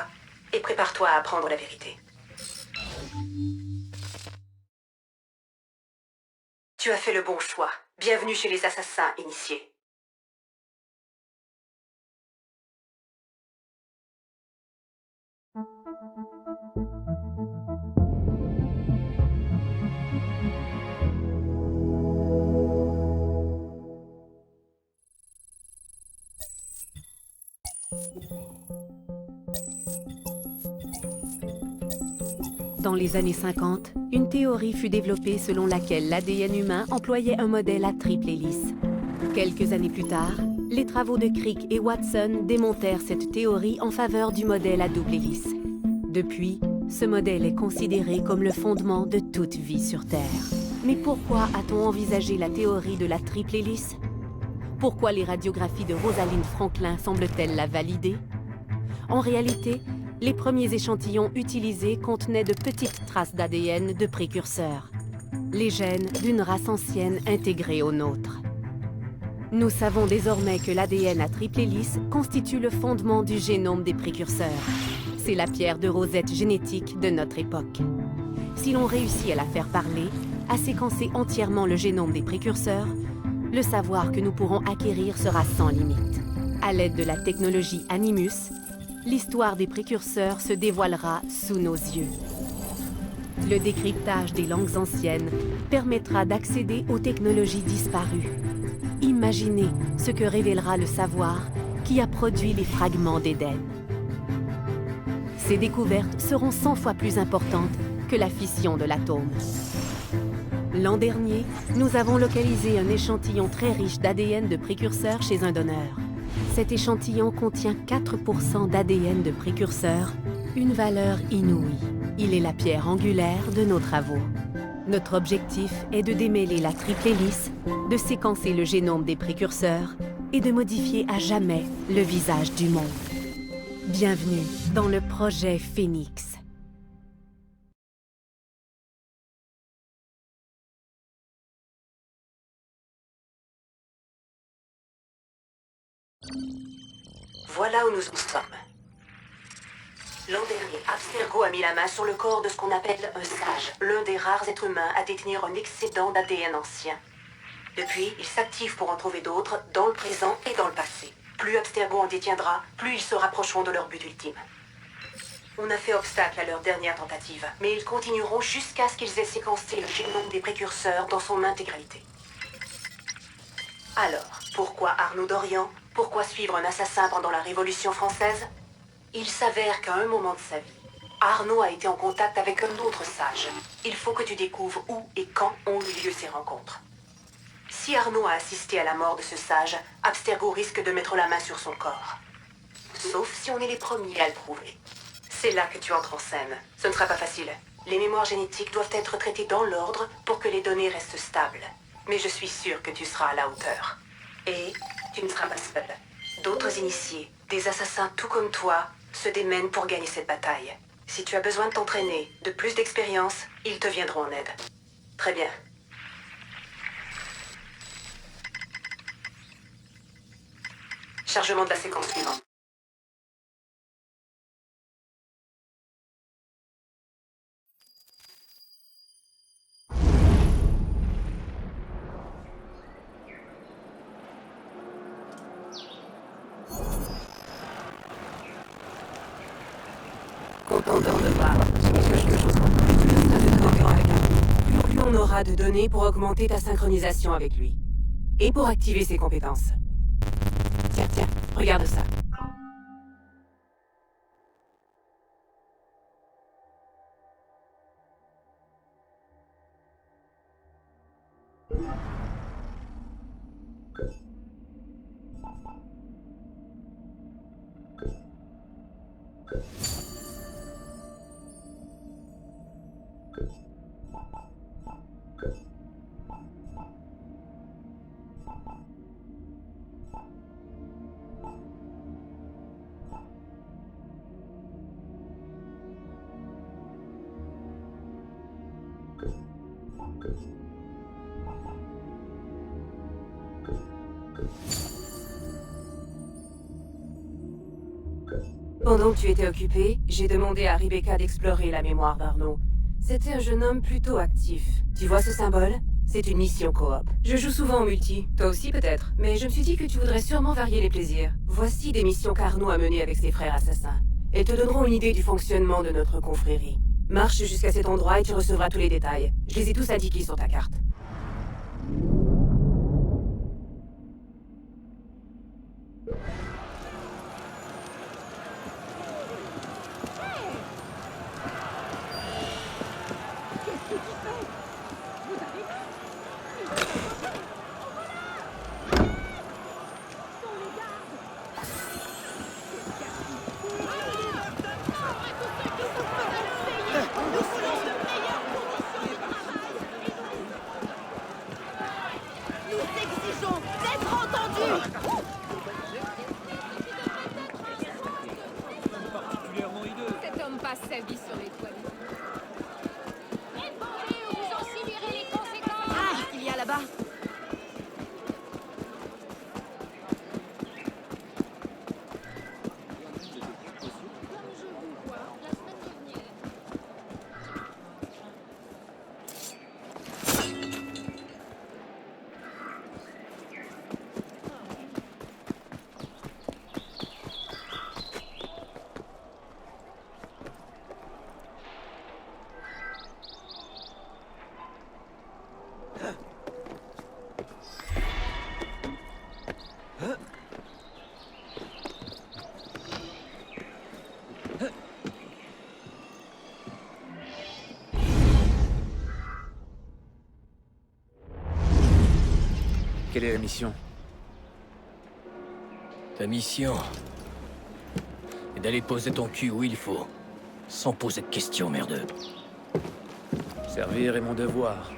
et prépare-toi à apprendre la vérité. Tu as fait le bon choix. Bienvenue chez les assassins initiés. Dans les années 50, une théorie fut développée selon laquelle l'ADN humain employait un modèle à triple hélice. Quelques années plus tard, les travaux de Crick et Watson démontèrent cette théorie en faveur du modèle à double hélice. Depuis, ce modèle est considéré comme le fondement de toute vie sur Terre. Mais pourquoi a-t-on envisagé la théorie de la triple hélice? Pourquoi les radiographies de Rosalind Franklin semblent-elles la valider? En réalité, les premiers échantillons utilisés contenaient de petites traces d'ADN de précurseurs, les gènes d'une race ancienne intégrée aux nôtres. Nous savons désormais que l'ADN à triple hélice constitue le fondement du génome des précurseurs. C'est la pierre de Rosette génétique de notre époque. Si l'on réussit à la faire parler, à séquencer entièrement le génome des précurseurs, le savoir que nous pourrons acquérir sera sans limite. À l'aide de la technologie Animus, l'histoire des précurseurs se dévoilera sous nos yeux. Le décryptage des langues anciennes permettra d'accéder aux technologies disparues. Imaginez ce que révélera le savoir qui a produit les fragments d'Éden. Ces découvertes seront 100 fois plus importantes que la fission de l'atome. L'an dernier, nous avons localisé un échantillon très riche d'ADN de précurseurs chez un donneur. Cet échantillon contient 4% d'ADN de précurseurs, une valeur inouïe. Il est la pierre angulaire de nos travaux. Notre objectif est de démêler la triple hélice, de séquencer le génome des précurseurs et de modifier à jamais le visage du monde. Bienvenue dans le projet Phénix. Voilà où nous en sommes. L'an dernier, Abstergo a mis la main sur le corps de ce qu'on appelle un sage, l'un des rares êtres humains à détenir un excédent d'ADN ancien. Depuis, il s'active pour en trouver d'autres, dans le présent et dans le passé. Plus Abstergo en détiendra, plus ils se rapprocheront de leur but ultime. On a fait obstacle à leur dernière tentative, mais ils continueront jusqu'à ce qu'ils aient séquencé le génome des précurseurs dans son intégralité. Alors, pourquoi Arnaud Dorian? Pourquoi suivre un assassin pendant la Révolution française? Il s'avère qu'à un moment de sa vie, Arnaud a été en contact avec un autre sage. Il faut que tu découvres où et quand ont eu lieu ces rencontres. Si Arnaud a assisté à la mort de ce sage, Abstergo risque de mettre la main sur son corps. Sauf si on est les premiers à le prouver. C'est là que tu entres en scène. Ce ne sera pas facile. Les mémoires génétiques doivent être traitées dans l'ordre pour que les données restent stables. Mais je suis sûre que tu seras à la hauteur. Et tu ne seras pas seul. D'autres initiés, des assassins tout comme toi, se démènent pour gagner cette bataille. Si tu as besoin de t'entraîner, de plus d'expérience, ils te viendront en aide. Très bien. Chargement de la séquence suivante. Content de revoir. Quelque chose plus on aura de données pour augmenter ta synchronisation avec lui. Et pour activer ses compétences. Tiens, regarde ça. Pendant que tu étais occupé, j'ai demandé à Rebecca d'explorer la mémoire d'Arnaud. C'était un jeune homme plutôt actif. Tu vois ce symbole? C'est une mission coop. Je joue souvent en multi, toi aussi peut-être, mais je me suis dit que tu voudrais sûrement varier les plaisirs. Voici des missions qu'Arnaud a menées avec ses frères assassins. Elles te donneront une idée du fonctionnement de notre confrérie. Marche jusqu'à cet endroit et tu recevras tous les détails. Je les ai tous indiqués sur ta carte. Cet homme passe sa vie sur les toilettes. Répondez ou vous en subirez les conséquences. Ah, il y a là-bas. Quelle est la mission? Ta mission est d'aller poser ton cul où il faut, sans poser de questions, merdeux. Servir est mon devoir.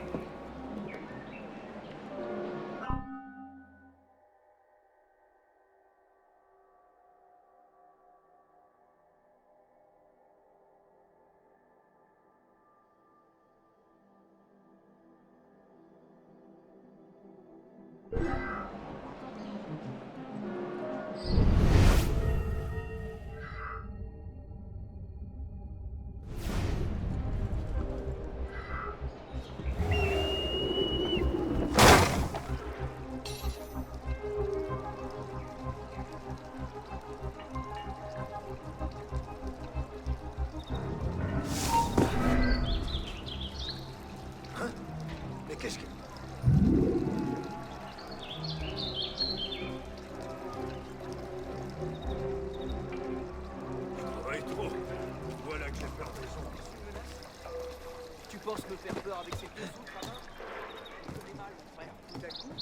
Mais qu'est-ce que... Je travaille trop. Voilà que j'ai peur des zombies. Tu penses me faire peur avec ces deux autres à main? J'en ai mal, frère. Tout d'un coup,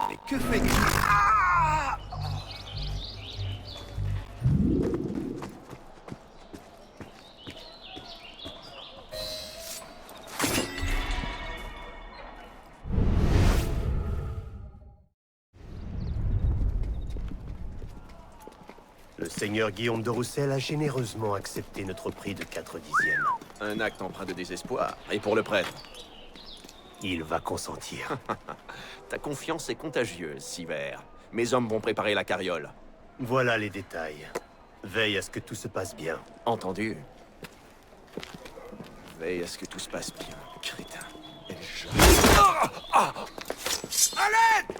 Mais que fait... Le seigneur Guillaume de Roussel a généreusement accepté notre prix de 4 dixièmes. Un acte empreint de désespoir. Et pour le prêtre? Il va consentir. Ta confiance est contagieuse, Sivert. Mes hommes vont préparer la carriole. Voilà les détails. Veille à ce que tout se passe bien. Entendu. Veille à ce que tout se passe bien, crétin. À l'aide!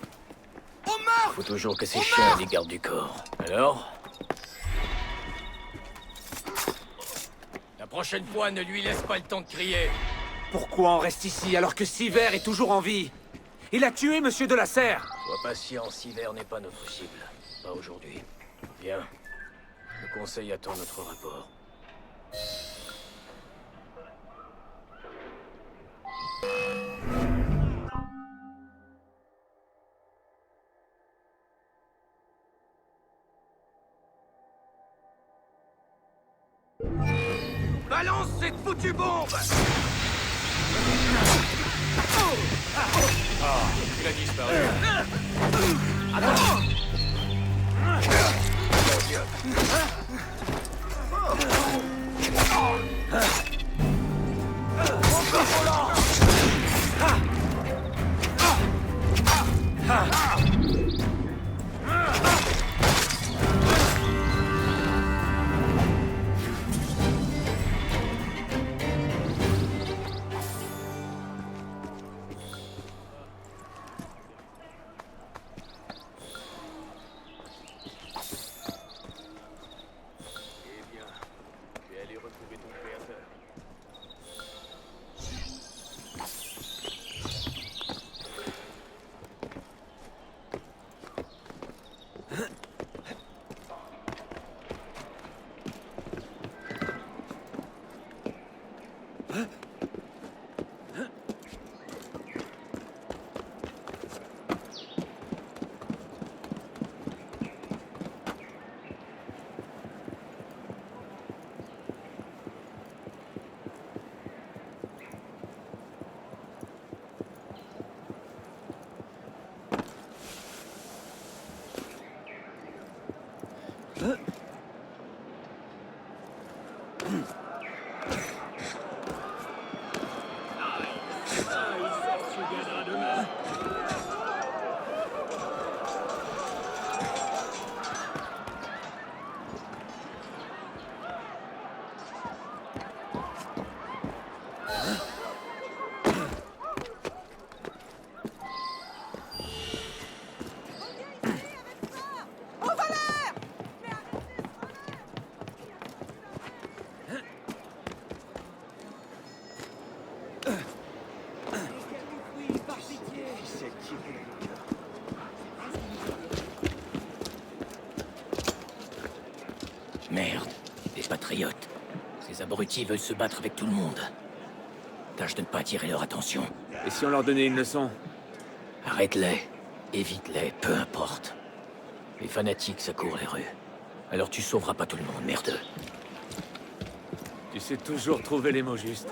On meurt! Faut toujours que ces chiens les gardent du corps. Alors? La prochaine fois, ne lui laisse pas le temps de crier. Pourquoi on reste ici alors que Sivert est toujours en vie? Il a tué Monsieur de la Serre! Sois patient, Sivert n'est pas notre cible. Pas aujourd'hui. Viens. Le conseil attend notre rapport. Balance cette foutue bombe! Il a disparu. Attends! Merde, des patriotes. Ces abrutis veulent se battre avec tout le monde. Tâche de ne pas attirer leur attention. Et si on leur donnait une leçon? Arrête-les, évite-les, peu importe. Les fanatiques, ça court les rues. Alors tu sauveras pas tout le monde, merdeux. Tu sais toujours trouver les mots justes.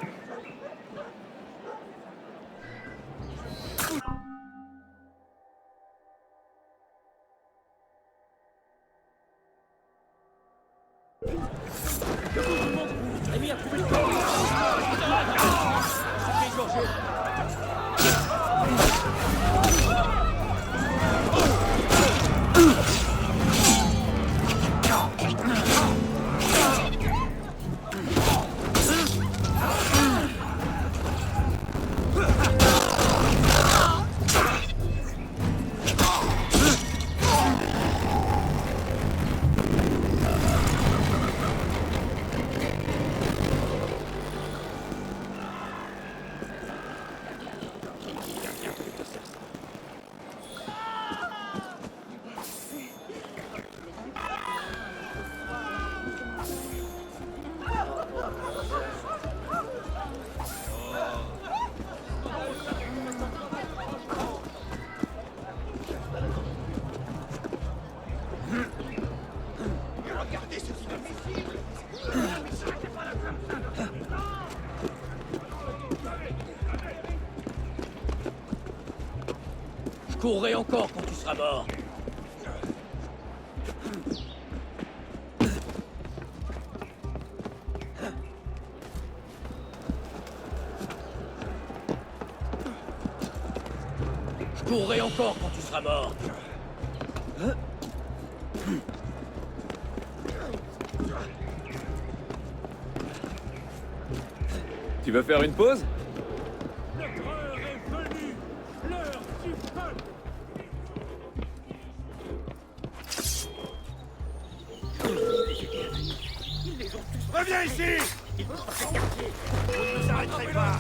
Je courrai encore quand tu seras mort. Je courrai encore quand tu seras mort. Tu veux faire une pause? L'heure est venue, l'heure du peuple. Ils les ont tous... Reviens ici! Ils vont se quartier. Vous ne vous arrêterez pas.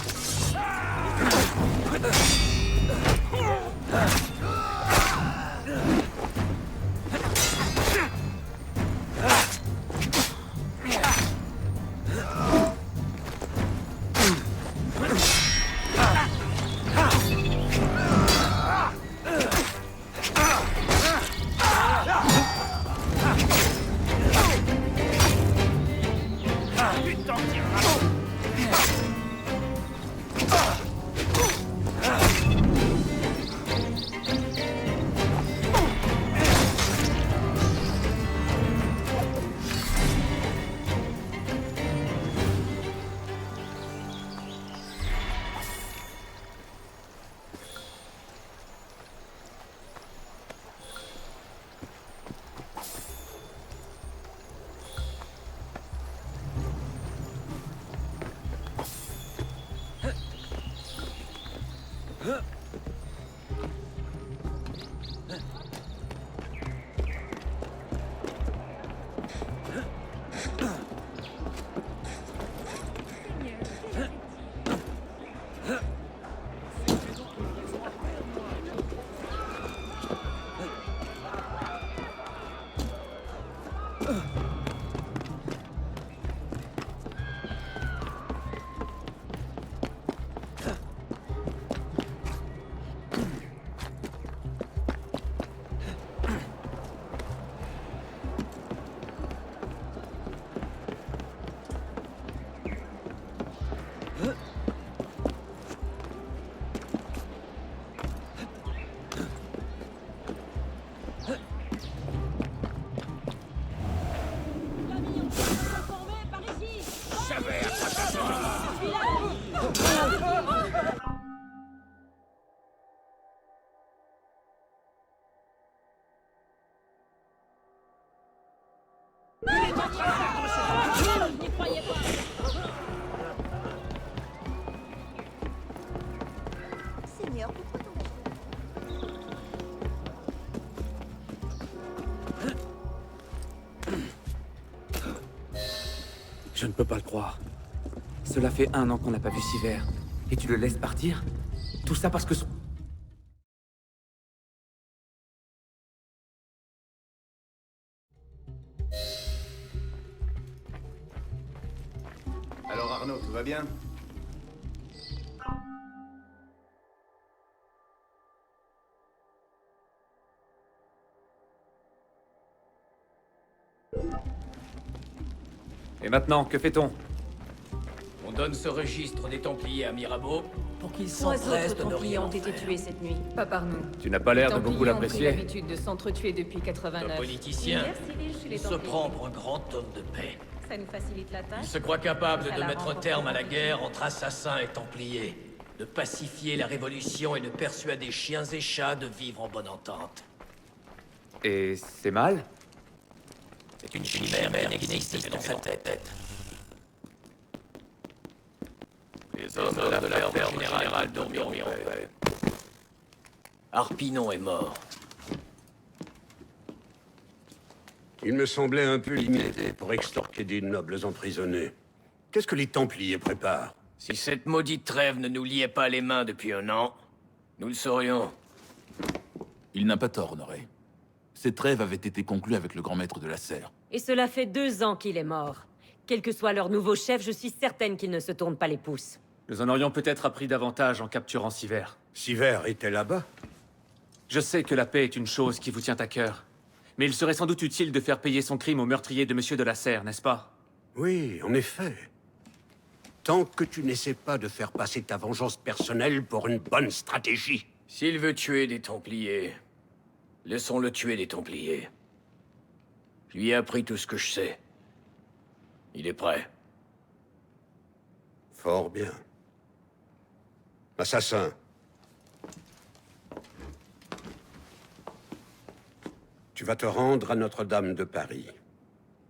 Je ne peux pas le croire. Cela fait 1 an qu'on n'a pas vu Sivert. Et tu le laisses partir? Tout ça parce que son... Alors Arnaud, tout va bien? Et maintenant, que fait-on? On donne ce registre des Templiers à Mirabeau pour qu'il 3 s'empresse autres de ne Templiers rien ont en été faire. tués cette nuit. Pas par nous. Tu n'as pas l'air de Les beaucoup Templiers ont l'apprécier. pris l'habitude de s'entretuer depuis 89. Un politicien, Une guerre civile chez les il se Templiers. prend pour un grand homme de paix. Ça nous facilite la tâche. Il se croit capable Ça de la mettre rend terme à la encore guerre entre assassins et Templiers, de pacifier la révolution et de persuader chiens et chats de vivre en bonne entente. Et c'est mal? C'est une chimère qui n'existe dans sa tête. Les hommes de la ferme générale dormiront en paix. Harpinon est mort. Il me semblait un peu limité pour extorquer des nobles emprisonnés. Qu'est-ce que les Templiers préparent? Si cette maudite trêve ne nous liait pas les mains depuis 1 an, nous le saurions. Il n'a pas tort, Honoré. Cette trêve avait été conclue avec le grand maître de la Serre. Et cela fait 2 ans qu'il est mort. Quel que soit leur nouveau chef, je suis certaine qu'ils ne se tournent pas les pouces. Nous en aurions peut-être appris davantage en capturant Sivert. Sivert était là-bas? Je sais que la paix est une chose qui vous tient à cœur. Mais il serait sans doute utile de faire payer son crime au meurtrier de Monsieur de la Serre, n'est-ce pas? Oui, en effet. Tant que tu n'essaies pas de faire passer ta vengeance personnelle pour une bonne stratégie. S'il veut tuer des Templiers, laissons-le tuer des Templiers. Je lui ai appris tout ce que je sais. Il est prêt. Fort bien. Assassin. Tu vas te rendre à Notre-Dame de Paris.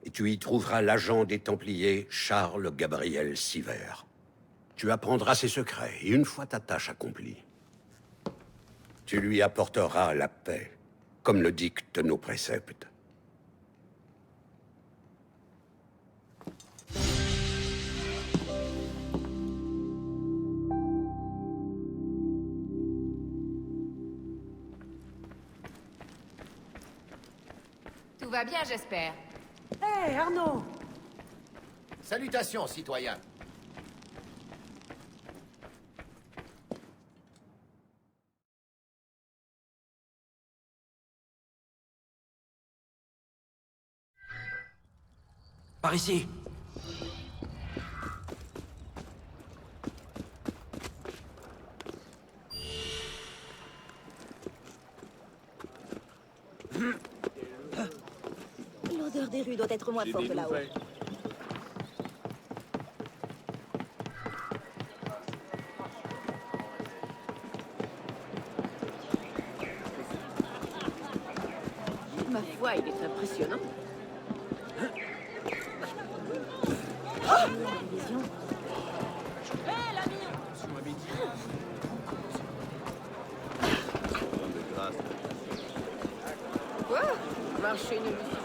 Et tu y trouveras l'agent des Templiers, Charles Gabriel Sivert. Tu apprendras ses secrets, et une fois ta tâche accomplie, tu lui apporteras la paix, comme le dictent nos préceptes. Tout va bien, j'espère. Hé, Arnaud! Salutations, citoyens. Par ici. L'odeur des rues doit être moins forte là-haut. Ma foi, il est impressionnant. Quoi? Marcher ne me suffit.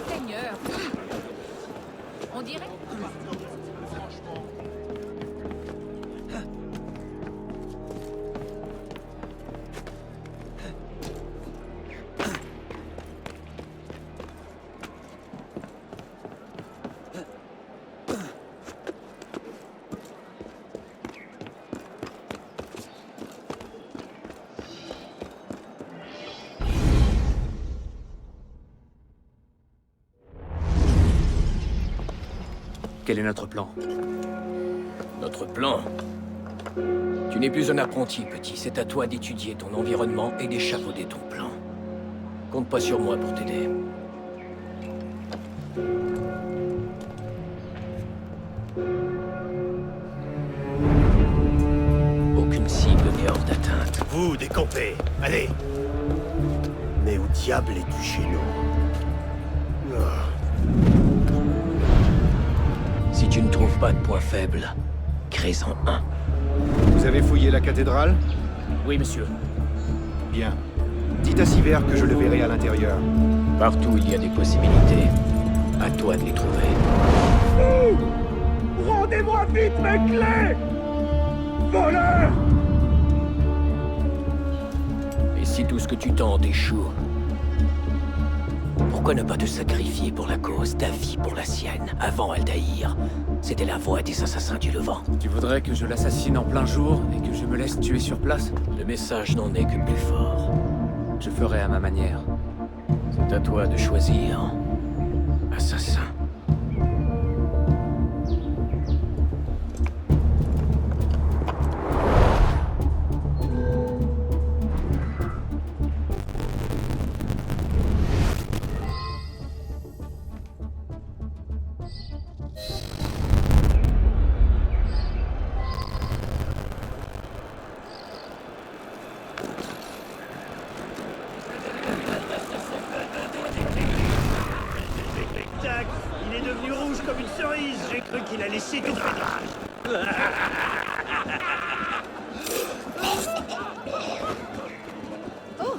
Seigneur. On dirait... Quel est notre plan? Notre plan? Tu n'es plus un apprenti, petit. C'est à toi d'étudier ton environnement et d'échafauder ton plan. Compte pas sur moi pour t'aider. Aucune cible n'est hors d'atteinte. Vous, décampez. Allez. Mais où diable es-tu chez nous? Si tu ne trouves pas de point faible, crée-en un. Vous avez fouillé la cathédrale? Oui, monsieur. Bien. Dites à Sivert que je le verrai à l'intérieur. Partout il y a des possibilités. À toi de les trouver. Rendez-moi vite mes clés! Voleur! Et si tout ce que tu tentes échoue? Pourquoi ne pas te sacrifier pour la cause, ta vie pour la sienne? Avant Altaïr, c'était la voix des assassins du Levant. Tu voudrais que je l'assassine en plein jour et que je me laisse tuer sur place? Le message n'en est que plus fort. Je ferai à ma manière. C'est à toi de choisir, assassin. Tac, il est devenu rouge comme une cerise. J'ai cru qu'il allait s'étouffer. Oh,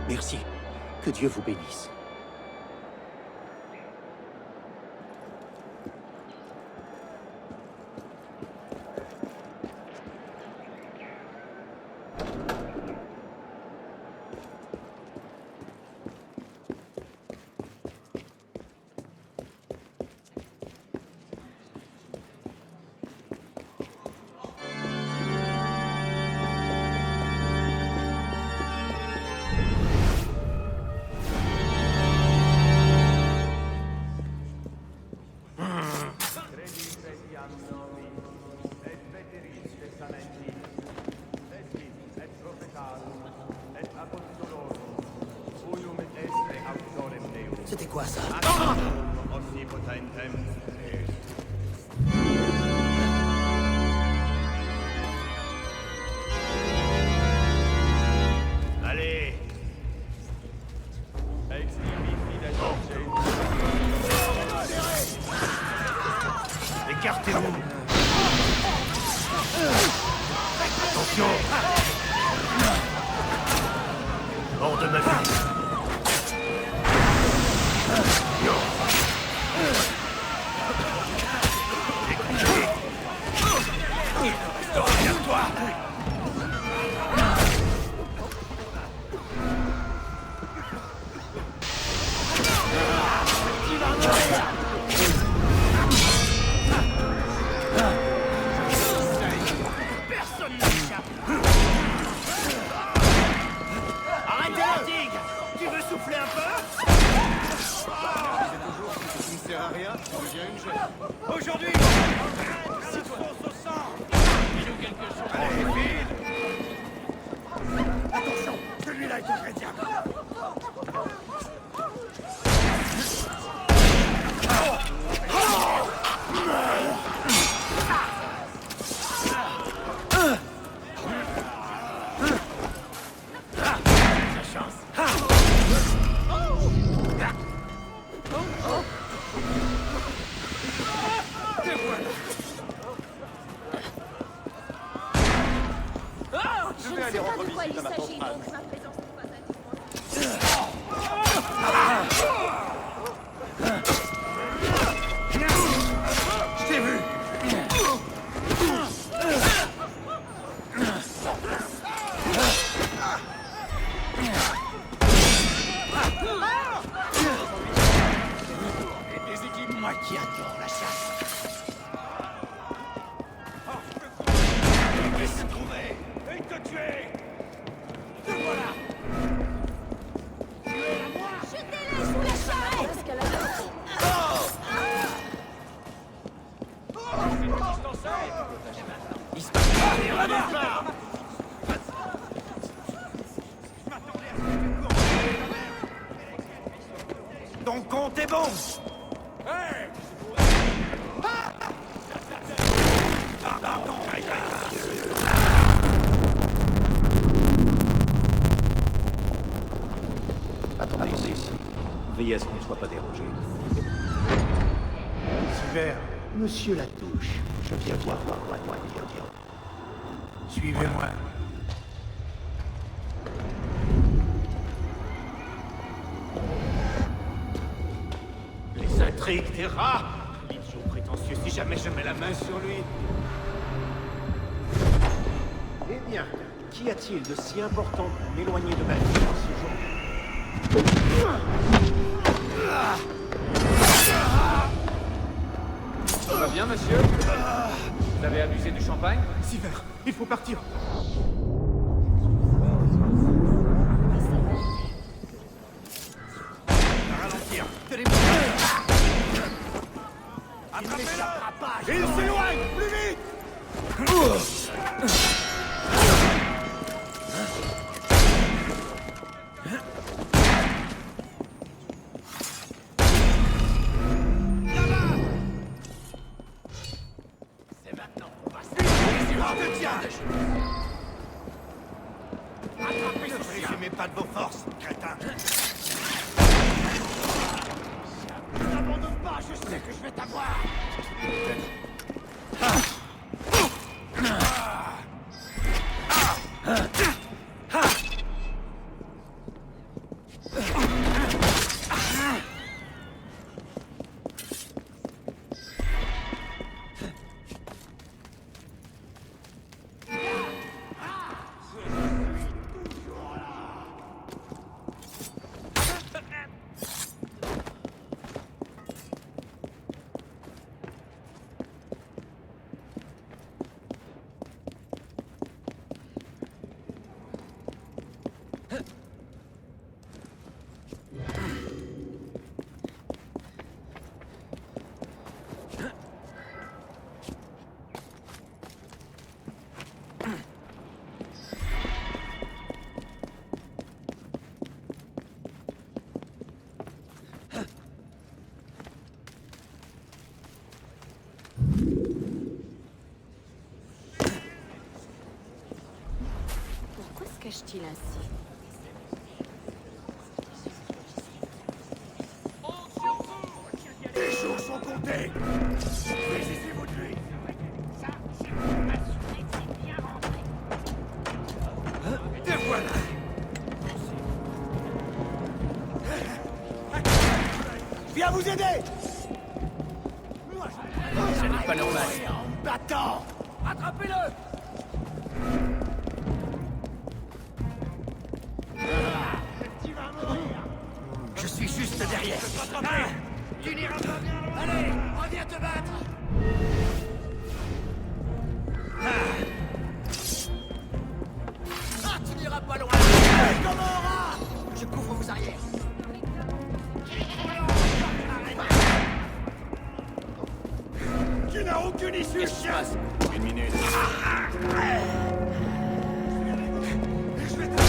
Merci. Que Dieu vous bénisse. C'était quoi ça? Allez. Écartez-vous. Attention. Hors de ma vue. Personne n'échappe. Arrêtez la digue. Tu veux souffler un peu? Tu ne sers à rien, tu deviens une gêne. Aujourd'hui, si tu fonces au sang, dis-nous quelque chose. Allez, vite. Attention, celui-là est un vrai diable. Je ne sais pas de quoi il s'agit, donc ma présence n'est pas indispensable. Je t'ai vu. Les équipes Moi qui adore la chasse. Je vais se trouver et te tuer. Te voilà. Tu es à moi. Jetez-les sous la charrette. Il se passe pas. Ton compte est bon. Attendez ici. Veillez à ce qu'on ne soit pas dérangé. Super. Monsieur Latouche, je viens voir moi. Suivez-moi. Les intrigues des rats. L'idiot prétentieux si jamais je mets la main sur lui. Eh bien, qu'y a-t-il de si important pour m'éloigner de ma vie en ce jour? Tout va bien, monsieur? Vous avez abusé du champagne? Silver, il faut partir. Ralentir. Attrapez-le! Il s'éloigne! Plus vite! C'est maintenant. Attrapez ce chien! Ne présumez pas de vos forces, crétin! N'abandonne pas, je sais que je vais t'avoir! Pourquoi se cache-t-il ainsi? Les jours sont comptés! Saisissez-vous de lui! Ça, c'est pour m'assurer que c'est bien rentré. Te voilà! Viens vous aider! Ça n'est pas normal. En battant! Attrapez-le! Tu vas mourir! Je suis juste derrière. Tu n'iras pas bien loin. Allez, reviens te battre. Tu n'iras pas loin. Comme un rat. Je couvre vos arrières. Tu n'as aucune issue, chien. Une minute. Je vais te...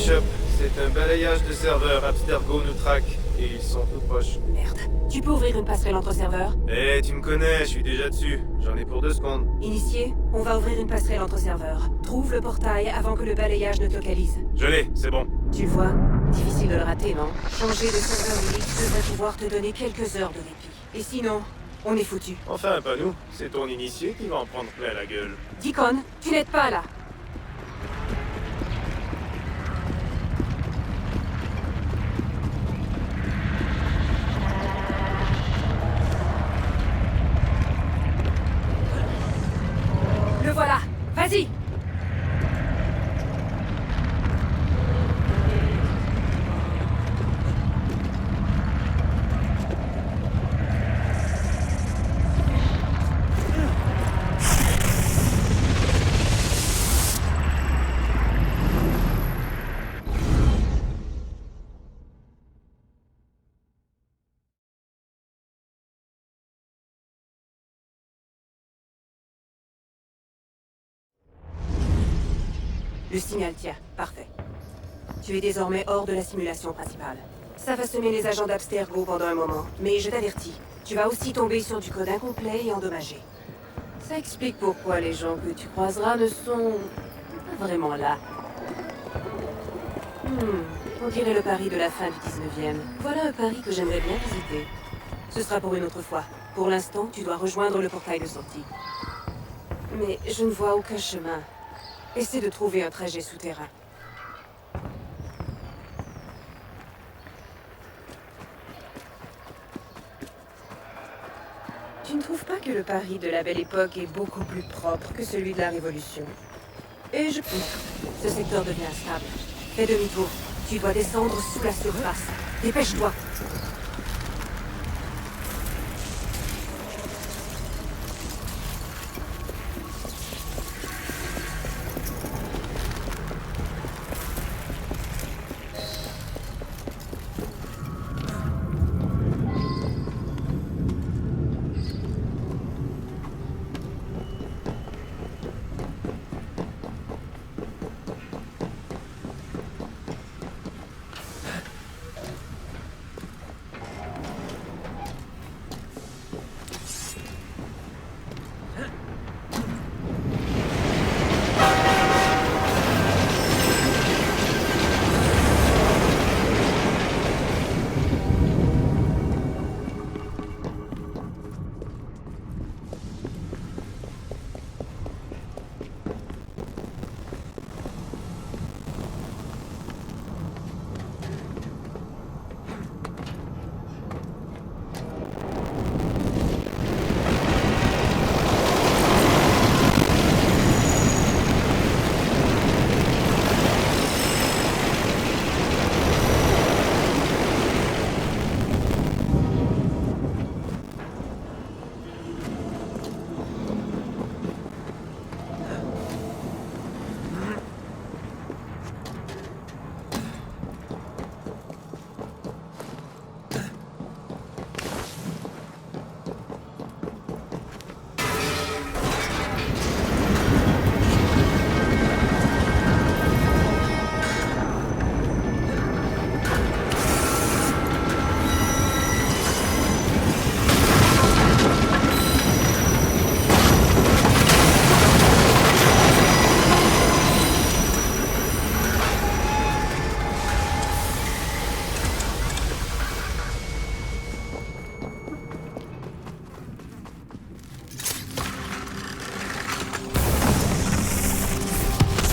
Bishop. C'est un balayage de serveurs. Abstergo nous traque. Et ils sont tout proches. Merde. Tu peux ouvrir une passerelle entre serveurs? Eh, tu me connais, je suis déjà dessus. J'en ai pour 2 secondes. Initié, on va ouvrir une passerelle entre serveurs. Trouve le portail avant que le balayage ne te localise. Je l'ai, c'est bon. Tu le vois? Difficile de le rater, non? Changer de serveur Elix devrait pouvoir te donner quelques heures de répit. Et sinon, on est foutu. Enfin, pas nous. C'est ton initié qui va en prendre plein la gueule. Deacon, tu n'aides pas là. Le voilà. Vas-y. Le signal tient. Parfait. Tu es désormais hors de la simulation principale. Ça va semer les agents d'Abstergo pendant un moment, mais je t'avertis, tu vas aussi tomber sur du code incomplet et endommagé. Ça explique pourquoi les gens que tu croiseras ne sont pas vraiment là. On dirait le Paris de la fin du 19e. Voilà un Paris que j'aimerais bien visiter. Ce sera pour une autre fois. Pour l'instant, tu dois rejoindre le portail de sortie. Mais je ne vois aucun chemin. Essaie de trouver un trajet souterrain. Tu ne trouves pas que le Paris de la Belle Époque est beaucoup plus propre que celui de la Révolution? Et je... Ce secteur devient instable. Fais demi-tour. Tu dois descendre sous la surface. Dépêche-toi.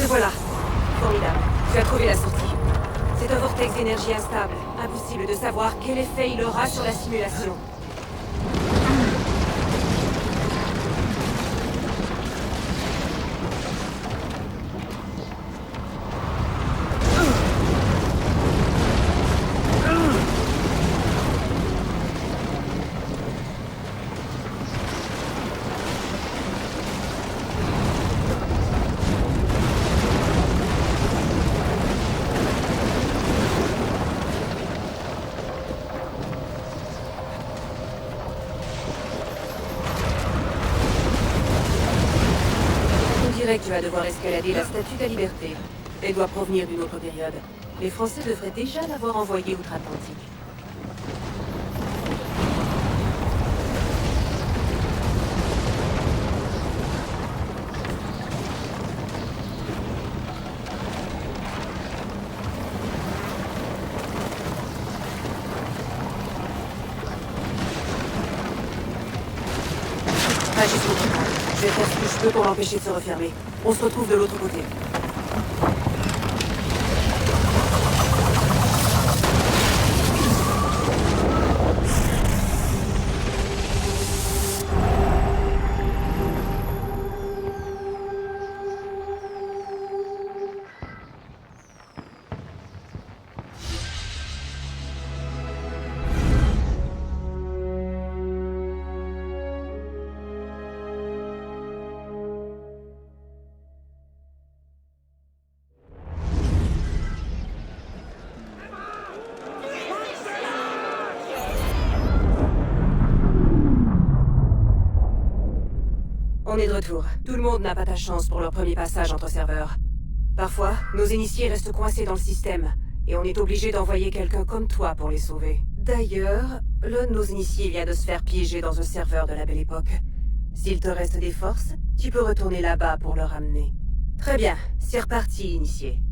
Voilà. Formidable. Tu as trouvé la sortie. C'est un vortex d'énergie instable. Impossible de savoir quel effet il aura sur la simulation. Tu vas devoir escalader la Statue de la Liberté. Elle doit provenir d'une autre période. Les Français devraient déjà l'avoir envoyé outre-Atlantique. Agis sur le contrat. Je vais faire ce que je peux pour l'empêcher de se refermer. On se retrouve de l'autre côté. On est de retour. Tout le monde n'a pas ta chance pour leur premier passage entre serveurs. Parfois, nos initiés restent coincés dans le système, et on est obligé d'envoyer quelqu'un comme toi pour les sauver. D'ailleurs, l'un de nos initiés vient de se faire piéger dans un serveur de la Belle Époque. S'il te reste des forces, tu peux retourner là-bas pour le ramener. Très bien, c'est reparti, initié.